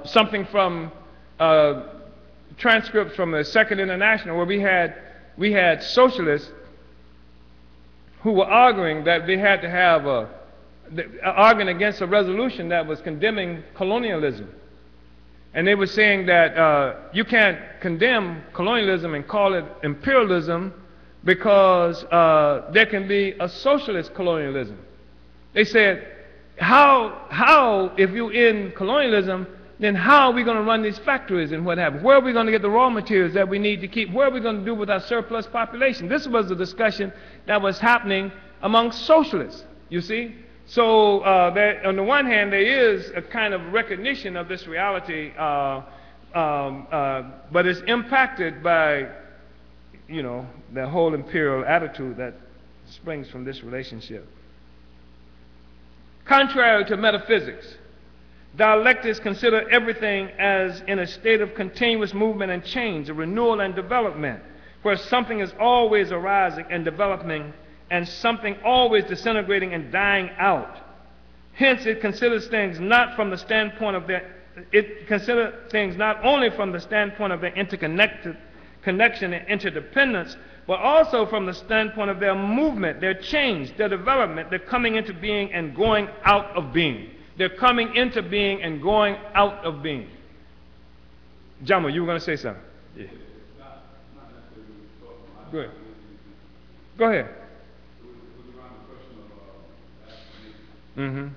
something from transcripts from the Second International, where we had socialists who were arguing that they had to have arguing against a resolution that was condemning colonialism. And they were saying that you can't condemn colonialism and call it imperialism, because there can be a socialist colonialism. They said, how if you're in colonialism, then how are we going to run these factories and what have you? Where are we going to get the raw materials that we need to keep? What are we going to do with our surplus population? This was the discussion that was happening among socialists, you see. So on the one hand, there is a kind of recognition of this reality, but it's impacted by, the whole imperial attitude that springs from this relationship. Contrary to metaphysics, dialectics consider everything as in a state of continuous movement and change, a renewal and development, where something is always arising and developing, and something always disintegrating and dying out. Hence, it considers things not from the standpoint of it considers things not only from the standpoint of their interconnected connection and interdependence, but also from the standpoint of their movement, their change, their development, their coming into being and going out of being. They're coming into being and going out of being. Jamo, you were going to say something? Yeah. Good. Go ahead. Mm-hmm.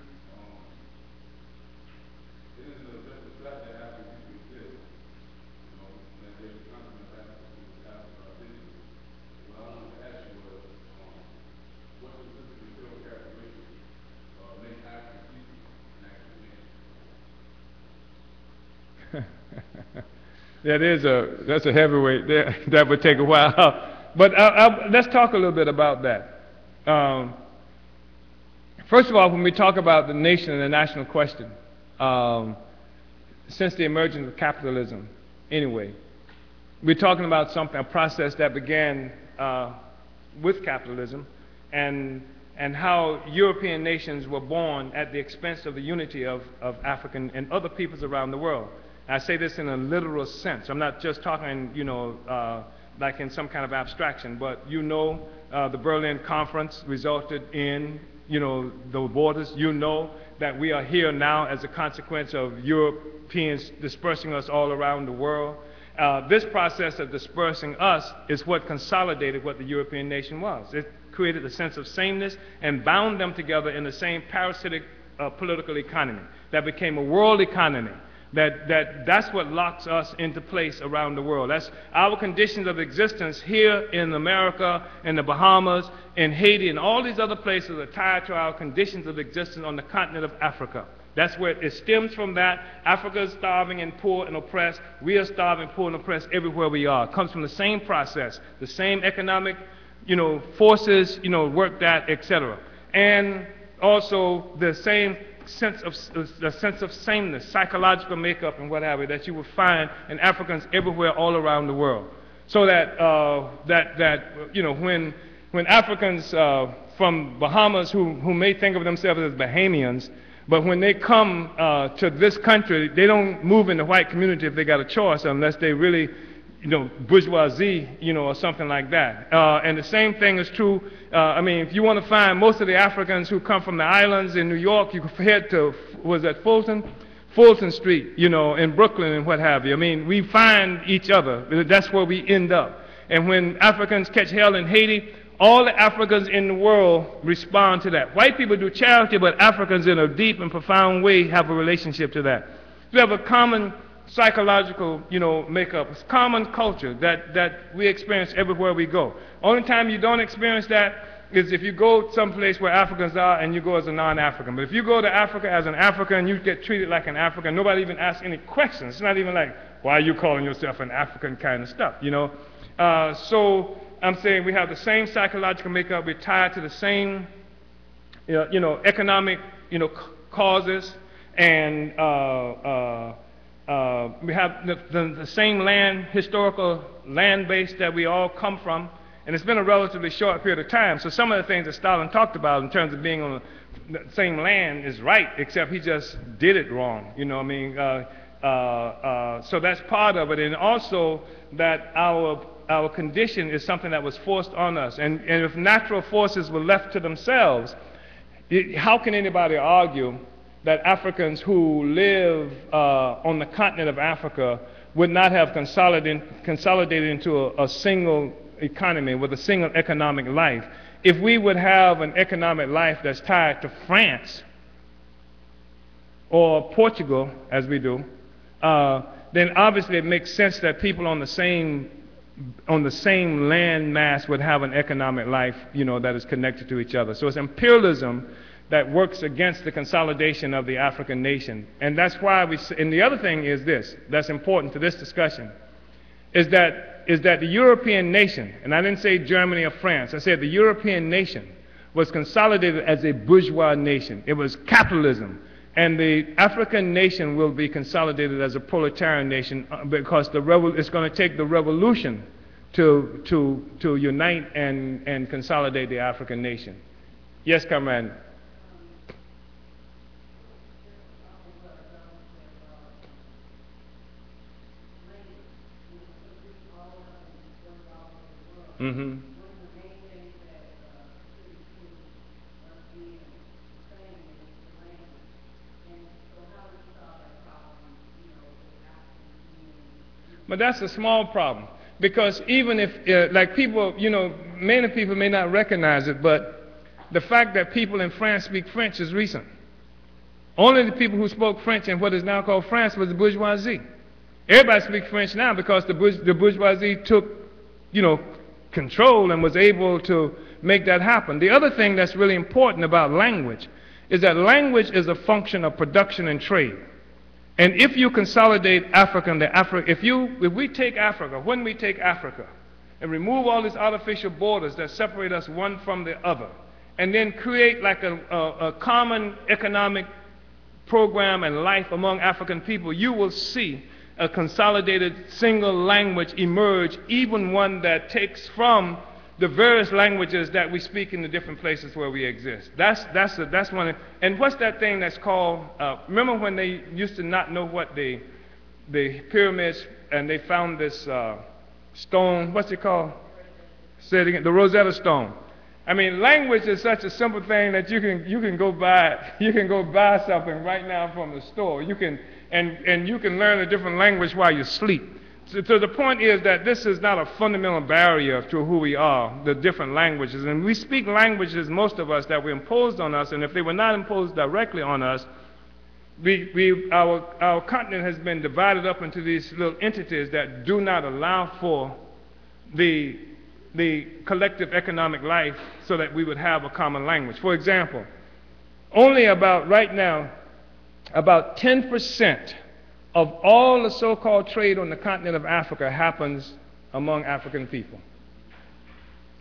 That's a heavyweight. That would take a while. But let's talk a little bit about that. First of all, when we talk about the nation and the national question, since the emergence of capitalism, anyway, we're talking about a process that began with capitalism, and and how European nations were born at the expense of the unity of African and other peoples around the world. I say this in a literal sense. I'm not just talking, like in some kind of abstraction, but the Berlin Conference resulted in, the borders. That we are here now as a consequence of Europeans dispersing us all around the world. This process of dispersing us is what consolidated what the European nation was. It created a sense of sameness and bound them together in the same parasitic political economy that became a world economy. That's what locks us into place around the world. That's our conditions of existence here in America, in the Bahamas, in Haiti, and all these other places are tied to our conditions of existence on the continent of Africa. That's where it stems from. That Africa is starving and poor and oppressed. We are starving, poor, and oppressed everywhere we are. It comes from the same process, the same economic, forces, work that, etc. And also the same sense of sameness, psychological makeup, and what have you, that you will find in Africans everywhere, all around the world. So that when Africans from Bahamas who may think of themselves as Bahamians, but when they come to this country, they don't move in the white community if they got a choice, unless they really, bourgeoisie, or something like that. And the same thing is true. If you want to find most of the Africans who come from the islands in New York, you can head to, Fulton Street, in Brooklyn and what have you. We find each other. That's where we end up. And when Africans catch hell in Haiti, all the Africans in the world respond to that. White people do charity, but Africans in a deep and profound way have a relationship to that. We have a common psychological, makeup. It's common culture that we experience everywhere we go. Only time you don't experience that is if you go someplace where Africans are and you go as a non-African. But if you go to Africa as an African, you get treated like an African. Nobody even asks any questions. It's not even like, why are you calling yourself an African kind of stuff, So I'm saying we have the same psychological makeup. We're tied to the same, economic, causes, and we have the same historical land base that we all come from, and it's been a relatively short period of time. So some of the things that Stalin talked about in terms of being on the same land is right, except he just did it wrong. So that's part of it, and also that our condition is something that was forced on us. And if natural forces were left to themselves, how can anybody argue that Africans who live on the continent of Africa would not have consolidated into a single economy with a single economic life? If we would have an economic life that's tied to France or Portugal, as we do, then obviously it makes sense that people on the same land mass would have an economic life, that is connected to each other. So it's imperialism that works against the consolidation of the African nation. And that's why and the other thing is this, that's important to this discussion, is that the European nation, and I didn't say Germany or France, I said the European nation was consolidated as a bourgeois nation. It was capitalism. And the African nation will be consolidated as a proletarian nation because it's going to take the revolution to unite and consolidate the African nation. Yes, comrade. Mm-hmm. But that's a small problem, because even if, like people, many people may not recognize it, but the fact that people in France speak French is recent. Only the people who spoke French in what is now called France was the bourgeoisie. Everybody speaks French now because the bourgeoisie took, control and was able to make that happen. The other thing that's really important about language is that language is a function of production and trade. And if you consolidate Africa, when we take Africa and remove all these artificial borders that separate us one from the other, and then create like a common economic program and life among African people, you will see a consolidated single language emerge, even one that takes from the various languages that we speak in the different places where we exist. That's one. And what's that thing that's called? Remember when they used to not know what the pyramids, and they found this stone. What's it called? Say it again. The Rosetta Stone. I mean, language is such a simple thing that you can go buy something right now from the store. You can learn a different language while you sleep. So the point is that this is not a fundamental barrier to who we are, the different languages. And we speak languages, most of us, that were imposed on us, and if they were not imposed directly on us, our continent has been divided up into these little entities that do not allow for the collective economic life so that we would have a common language. For example, only right now, about 10% of all the so-called trade on the continent of Africa happens among African people.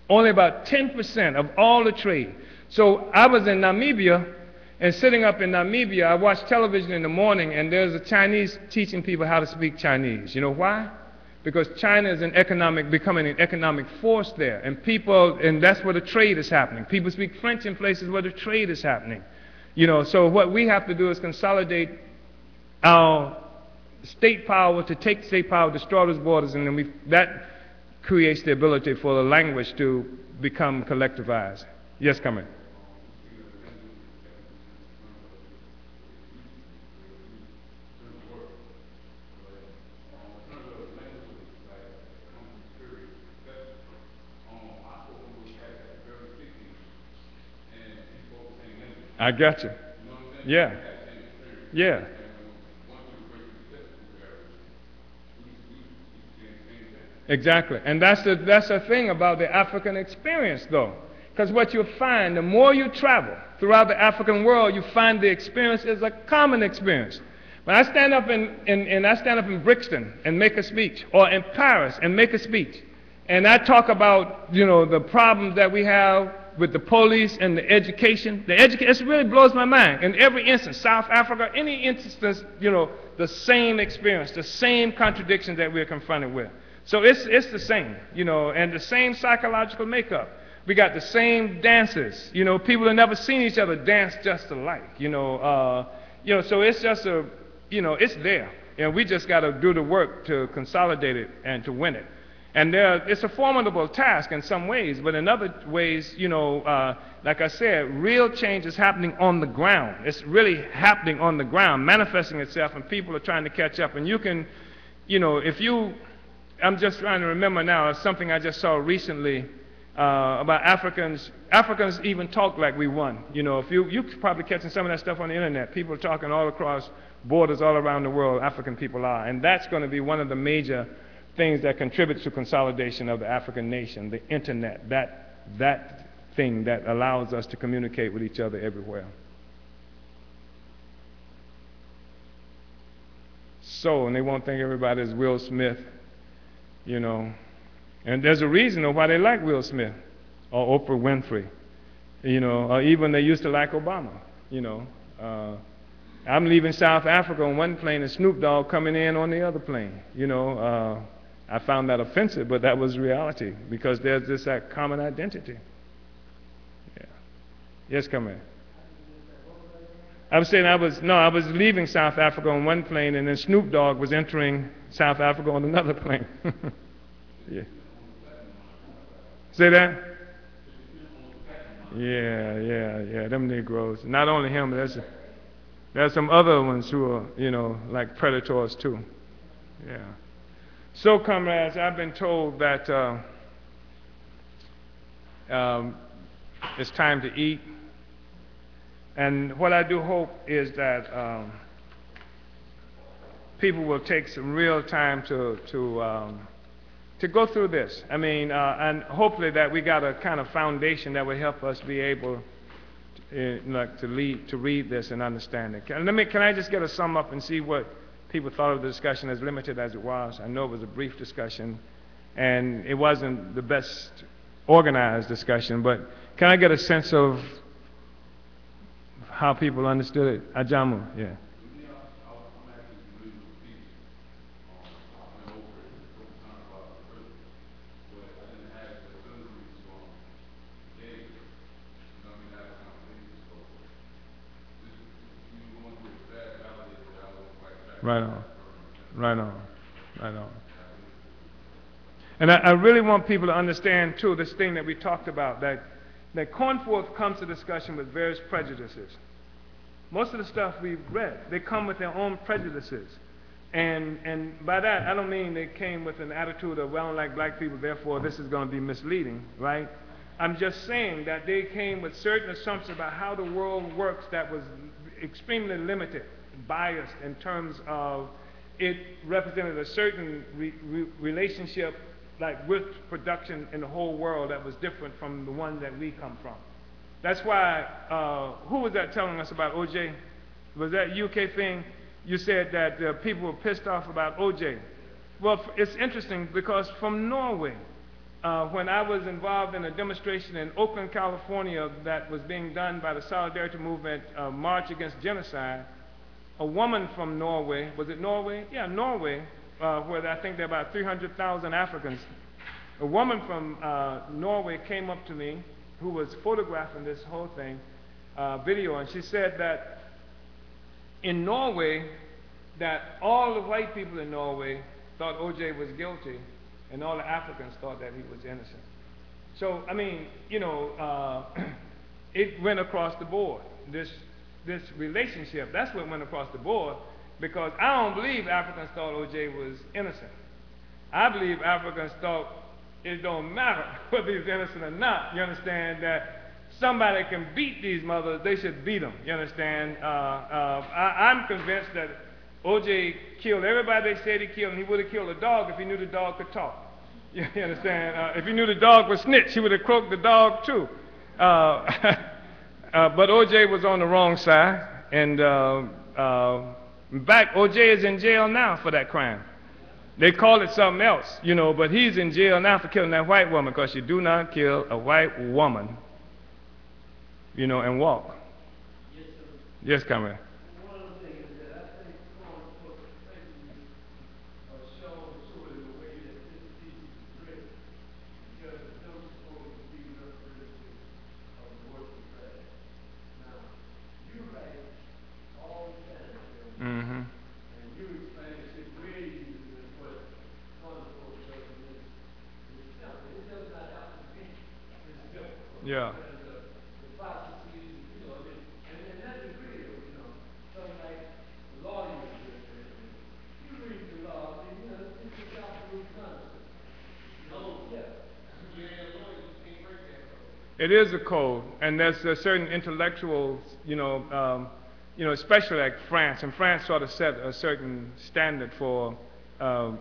Only about 10% of all the trade. So I was in Namibia, and sitting up in Namibia, I watched television in the morning, and there's a Chinese teaching people how to speak Chinese. You know why? Because China is becoming an economic force there, and that's where the trade is happening. People speak French in places where the trade is happening. So what we have to do is consolidate our state power, to take state power, destroy those borders, and then that creates the ability for the language to become collectivized. Yes, come in. I got you. Yeah. Yeah. Exactly. And that's the thing about the African experience, though. Because what you'll find, the more you travel throughout the African world, you find the experience is a common experience. When I stand up in Brixton and make a speech, or in Paris and make a speech, and I talk about, the problems that we have with the police and the education, it really blows my mind. In every instance, South Africa, any instance, the same experience, the same contradictions that we're confronted with. So it's the same, and the same psychological makeup. We got the same dances. People have never seen each other dance just alike. So it's just it's there, and we just got to do the work to consolidate it and to win it. And it's a formidable task in some ways, but in other ways, like I said, real change is happening on the ground. It's really happening on the ground, manifesting itself, and people are trying to catch up. And you can, I'm just trying to remember now something I just saw recently about Africans. Africans even talk like we won. If you're probably catching some of that stuff on the internet. People are talking all across borders all around the world. African people are, and that's going to be one of the major things that contributes to consolidation of the African nation. The internet, that thing that allows us to communicate with each other everywhere. And they won't think everybody is Will Smith. And there's a reason why they like Will Smith or Oprah Winfrey, or even they used to like Obama. I'm leaving South Africa on one plane and Snoop Dogg coming in on the other plane. I found that offensive, but that was reality because there's that common identity. Yeah. Yes, come in. I was saying I was leaving South Africa on one plane, and then Snoop Dogg was entering South Africa on another plane. Yeah. Say that? Yeah. Them Negroes. Not only him, but there's some other ones who are, like predators too. Yeah. So, comrades, I've been told that it's time to eat. And what I do hope is that people will take some real time to go through this. I mean, and hopefully that we got a kind of foundation that will help us be able to read this and understand it. Can I just get a sum up and see what people thought of the discussion, as limited as it was? I know it was a brief discussion, and it wasn't the best organized discussion, but can I get a sense of how people understood it? Ajamu, yeah. Right on. Right on. Right on. And I really want people to understand, too, this thing that we talked about, that Cornforth comes to discussion with various prejudices. Most of the stuff we've read, they come with their own prejudices. And by that, I don't mean they came with an attitude of, well, I don't like black people, therefore this is going to be misleading, right? I'm just saying that they came with certain assumptions about how the world works that was extremely limited, biased in terms of it represented a certain relationship, like with production in the whole world, that was different from the one that we come from. That's why, who was that telling us about OJ? Was that UK thing? You said that people were pissed off about OJ. Well, it's interesting because from Norway, when I was involved in a demonstration in Oakland, California, that was being done by the Solidarity Movement, March Against Genocide, a woman from Norway, was it Norway? Yeah, Norway, where I think there are about 300,000 Africans. A woman from Norway came up to me, who was photographing this whole thing, video, and she said that in Norway, that all the white people in Norway thought OJ was guilty, and all the Africans thought that he was innocent. So, I mean, you know, it went across the board. This relationship, that's what went across the board, because I don't believe Africans thought OJ was innocent. I believe Africans thought it don't matter whether he's innocent or not. You understand that somebody can beat these mothers, they should beat them. You understand? I'm convinced that OJ killed everybody they said he killed, and he would have killed a dog if he knew the dog could talk. You understand? If he knew the dog was snitch, he would have croaked the dog too. But OJ was on the wrong side, and in fact, OJ is in jail now for that crime. They call it something else, you know, but he's in jail now for killing that white woman, because you do not kill a white woman, you know, and walk. Yes, Cameron. One of the things that I think Cornforth basically shows sort of the way that this piece is written, because it's not supposed to be representative of the working class. Now, you write all the time, Mm-hmm. and you explain the shit way easier than what Cornforth does in this. It's simple. It does not have to be. It's simple. Yeah. Because the processes, you know, and that's the real, you know. So like lawyers, you read the law, and you know, it's just absolute nonsense. Oh, yeah. Yeah, lawyers can't break that code. It is a code, and there's a certain intellectuals, you know, especially like France, and France sort of set a certain standard for,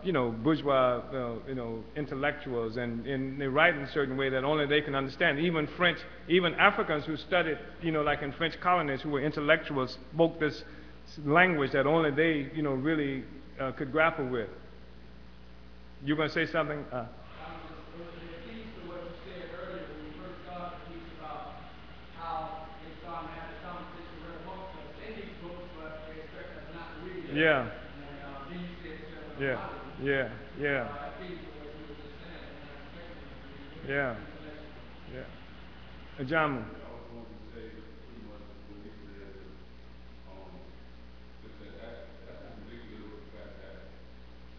you know, bourgeois, you know, intellectuals, and they write in a certain way that only they can understand. Even French, even Africans who studied, you know, like in French colonies, who were intellectuals, spoke this language that only they, you know, really could grapple with. You going to say something? Yeah. Yeah. Yeah. Yeah. Yeah. Yeah. John. I was going to say pretty much what he said is that's in particular with the fact that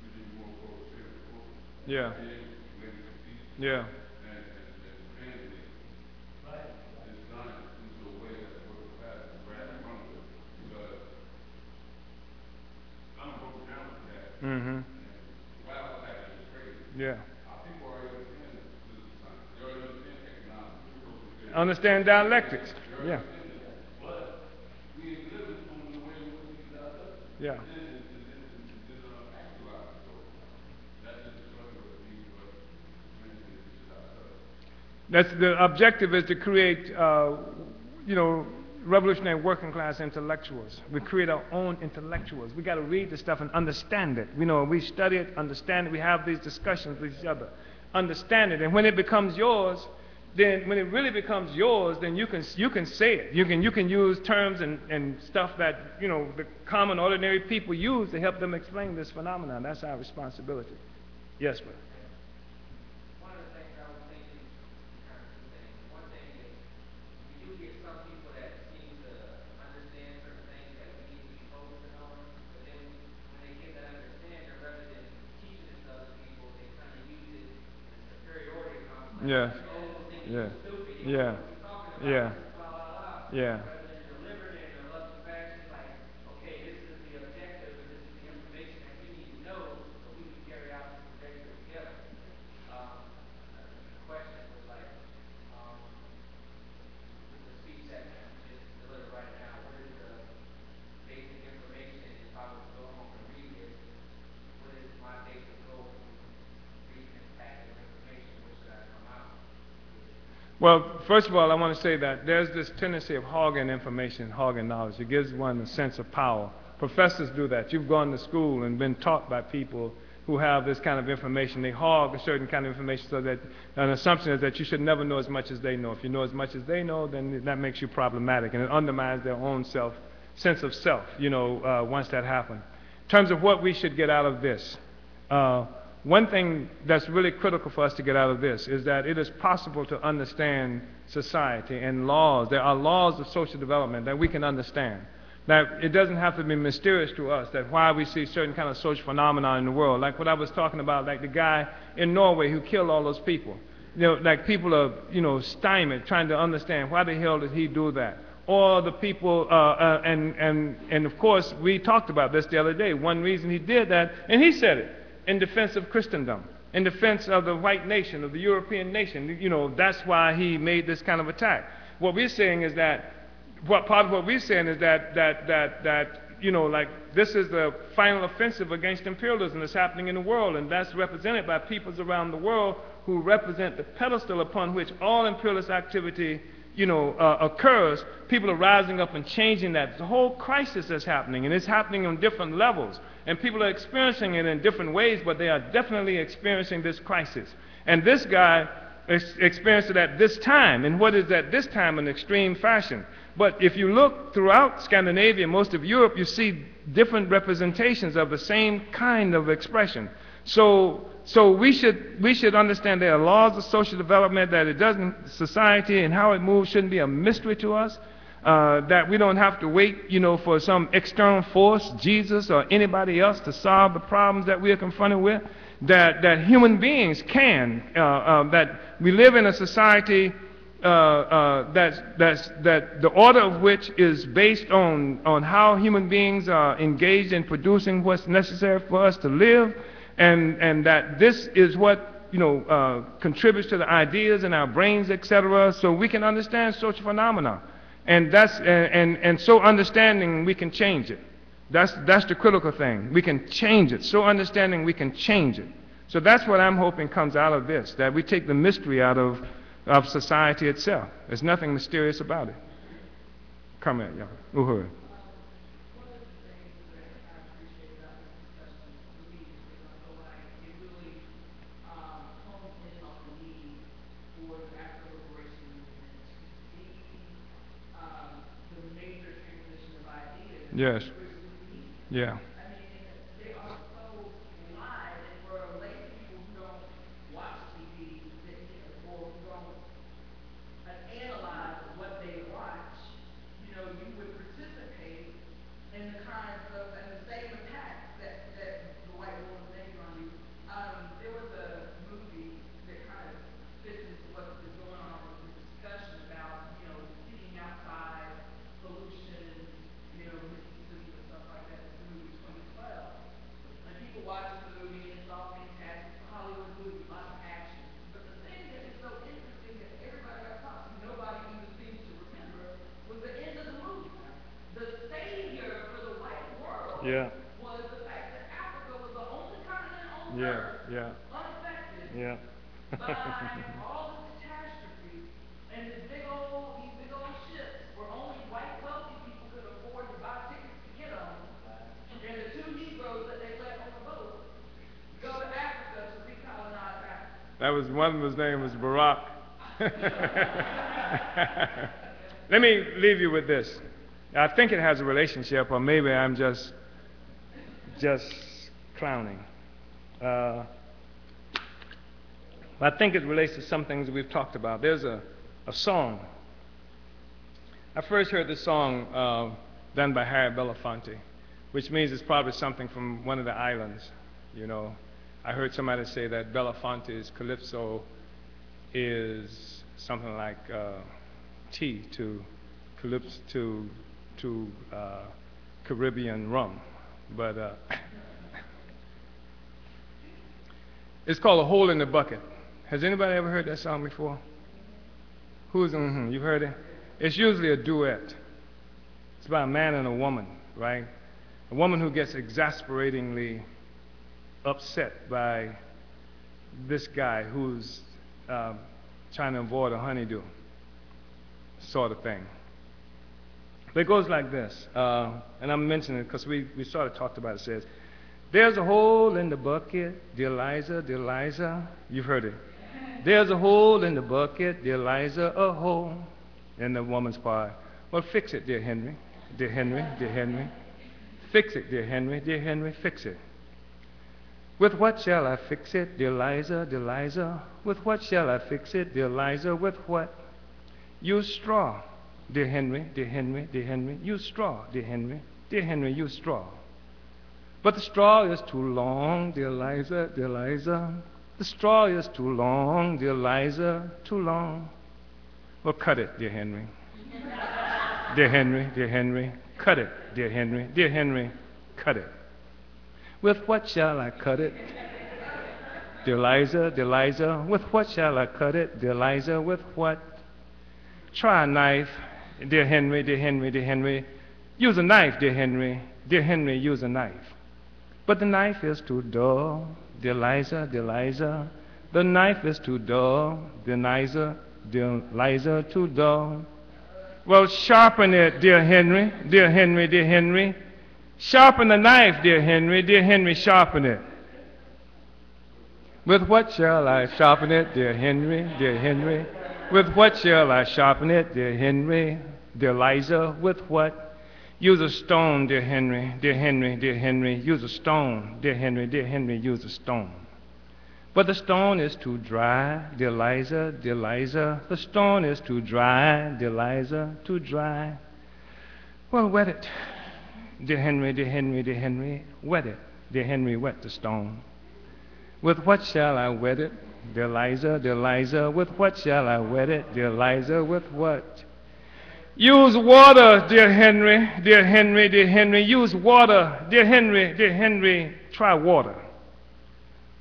we need more co-sharing culture. Yeah. Yeah. And translate this science into a way that the working class can grasp from it. Because I'm a broken down for that. Mm-hmm. Wow, that is crazy. Yeah. Our people already understand physical science. They already understand economics. Understand dialectics. Yeah. But we ain't living from the way in which we got up. Yeah. And actualize it. So that's just struggling with me, but managing this shit ourselves. That's the objective, is to create, you know, revolutionary working class intellectuals. We create our own intellectuals. We got to read the stuff and understand it. You know, we study it, understand it. We have these discussions with each other. Understand it, and when it becomes yours, then when it really becomes yours, then you can say it. You can use terms and stuff that, you know, the common ordinary people use to help them explain this phenomenon. That's our responsibility. Yes, ma'am. One of the things I was thinking, kind of two things. One thing is, we do get some people that seem to understand certain things that we need to be focusing on, but then when Yeah. Us old people think Yeah. you're stupid. You Yeah. don't know what you're talking about. Yeah. Just blah, blah, blah. Yeah. Rather than delivering it in a loving fashion, like, okay, this is the objective and this is the information that you need to know so we can carry out this objective together. The question was like, um, the speech that you just delivered right now, what is the basic information if I was to go home and read this? What is my basic goal from reading this packet of information? What should I come out with? Well, first of all, I want to say that there's this tendency of hogging information, hogging knowledge. It gives one a sense of power. Professors do that. You've gone to school and been taught by people who have this kind of information. They hog a certain kind of information so that an assumption is that you should never know as much as they know. If you know as much as they know, then that makes you problematic, and it undermines their own sense of self, once that happens. In terms of what we should get out of this, one thing that's really critical for us to get out of this is that it is possible to understand society and laws. There are laws of social development that we can understand. Now, it doesn't have to be mysterious to us that why we see certain kind of social phenomena in the world, like what I was talking about, like the guy in Norway who killed all those people. Like people are, stymied trying to understand why the hell did he do that? Or the people, and of course, we talked about this the other day. One reason he did that, and he said it, in defense of Christendom, in defense of the white nation, of the European nation. That's why he made this kind of attack. What we're saying is that, part of what we're saying is that like this is the final offensive against imperialism that's happening in the world, and that's represented by peoples around the world who represent the pedestal upon which all imperialist activity occurs. People are rising up and changing that. It's a whole crisis that's happening, and it's happening on different levels. And people are experiencing it in different ways, but they are definitely experiencing this crisis. And this guy experienced it at this time. And what is at this time? In extreme fashion. But if you look throughout Scandinavia, most of Europe, you see different representations of the same kind of expression. So we should understand there are laws of social development, that society and how it moves shouldn't be a mystery to us. That we don't have to wait, for some external force, Jesus or anybody else, to solve the problems that we are confronted with. That human beings can. That we live in a society that the order of which is based on how human beings are engaged in producing what's necessary for us to live, and that this is what contributes to the ideas in our brains, etc. So we can understand social phenomena. And so understanding, we can change it. That's the critical thing. We can change it. So understanding, we can change it. So that's what I'm hoping comes out of this, that we take the mystery out of society itself. There's nothing mysterious about it. Come here, Uhuru. Yes. Yeah. I mean, they are so live, and for lay people who don't watch TV or who don't analyze what they watch, you would participate in the kinds of and the same attacks that the white woman was making on you. There was a movie that kind of fits into what is going on with the discussion about thinking outside pollution, Mississippi and stuff like that. It's the movie 2012. And people watch the movie and it's all fantastic. It's a Hollywood movie, lots of action. But the thing that is so interesting that everybody got taught, nobody even seems to remember, was the end of the movie. The savior for the white world was the fact that Africa was the only continent on earth unaffected by all the catastrophes, and these big old ships where only white wealthy people could afford to buy tickets to get on, and the two Negroes that they let on the boat go to Africa to recolonize Africa. That was one of his name was Barack. Let me leave you with this. I think it has a relationship, or maybe I'm just clowning. I think it relates to some things we've talked about. There's a song. I first heard this song done by Harry Belafonte, which means it's probably something from one of the islands. I heard somebody say that Belafonte's calypso is something like tea to calypso to Caribbean rum, but it's called A Hole in the Bucket. Has anybody ever heard that song before? You've heard it? It's usually a duet. It's about a man and a woman, right? A woman who gets exasperatingly upset by this guy who's trying to avoid a honeydew, sort of thing. But it goes like this, and I'm mentioning it because we sort of talked about it. It says, there's a hole in the bucket, dear Liza, dear Liza. You've heard it. There's a hole in the bucket, dear Liza, a hole. In the woman's part, well, fix it, dear Henry, dear Henry, dear Henry. Fix it, dear Henry, dear Henry, fix it. With what shall I fix it, dear Liza, dear Liza? With what shall I fix it, dear Liza? With what? Use straw, dear Henry, dear Henry, dear Henry. Use straw, dear Henry, dear Henry, use straw. But the straw is too long, dear Liza, dear Liza. The straw is too long, dear Liza, too long. Well, cut it, dear Henry. Dear Henry, dear Henry, cut it, dear Henry, dear Henry, cut it. With what shall I cut it? Dear Liza, dear Liza, with what shall I cut it? Dear Liza, with what? Try a knife, dear Henry, dear Henry, dear Henry. Use a knife, dear Henry, dear Henry, use a knife. But the knife is too dull, dear Liza, dear Liza. The knife is too dull, dear Liza, too dull. Well, sharpen it, dear Henry, dear Henry, dear Henry. Sharpen the knife, dear Henry, sharpen it. With what shall I sharpen it, dear Henry, dear Henry? With what shall I sharpen it, dear Henry, dear Liza? With what? Use a stone, dear Henry, dear Henry, dear Henry. Use a stone, dear Henry, use a stone. But the stone is too dry, dear Liza, dear Liza. The stone is too dry, dear Liza, too dry. Well, wet it, dear Henry, dear Henry, dear Henry. Wet it, dear Henry, wet the stone. With what shall I wet it, dear Liza, dear Liza? With what shall I wet it, dear Liza? With what? Use water, dear Henry, dear Henry, dear Henry. Use water, dear Henry, dear Henry. Try water.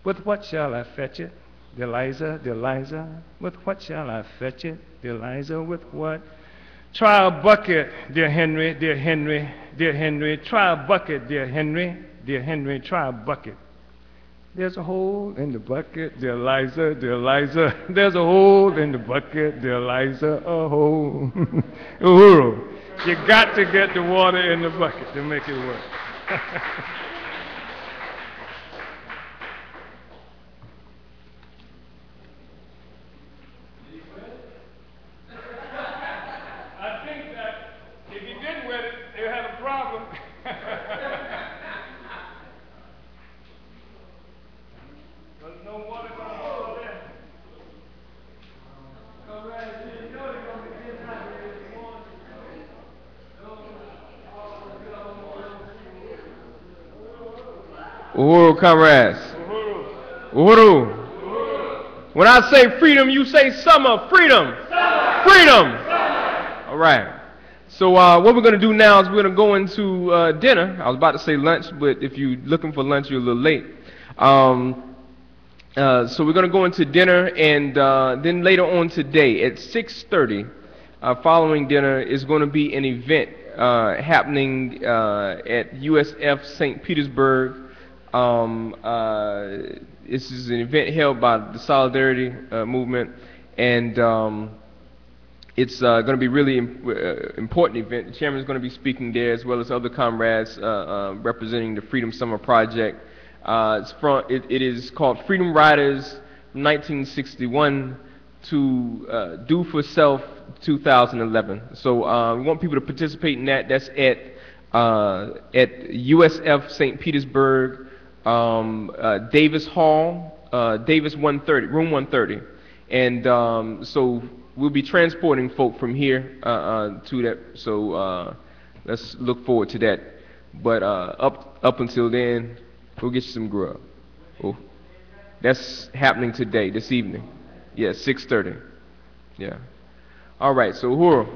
With what shall I fetch it, dear Liza, dear Liza? With what shall I fetch it, dear Liza? With what? Try a bucket, dear Henry, dear Henry, dear Henry. Try a bucket, dear Henry, dear Henry. Try a bucket. There's a hole in the bucket, dear Liza, dear Liza. There's a hole in the bucket, dear Liza, a hole. Uhuru, you got to get the water in the bucket to make it work. I think that if you didn't wet it, you had a problem. There's no water going to go there. Uhuru, comrades. Uhuru. When I say freedom, you say summer. Freedom. Freedom. All right. So what we're going to do now is we're going to go into dinner. I was about to say lunch, but if you're looking for lunch, you're a little late. So we're going to go into dinner, and then later on today at 6:30, following dinner, is going to be an event happening at USF St. Petersburg. This is an event held by the Solidarity Movement, and it's going to be really important event. The chairman is going to be speaking there, as well as other comrades representing the Freedom Summer Project. It is called Freedom Riders from 1961 to Do for Self 2011. So we want people to participate in that. That's at USF St. Petersburg, Davis Hall, Davis 130, room 130. And so we'll be transporting folk from here to that. So let's look forward to that. But up until then, go get you some grub. Oh, that's happening today, this evening. Yeah, 6:30. Yeah. All right. So Uhuru.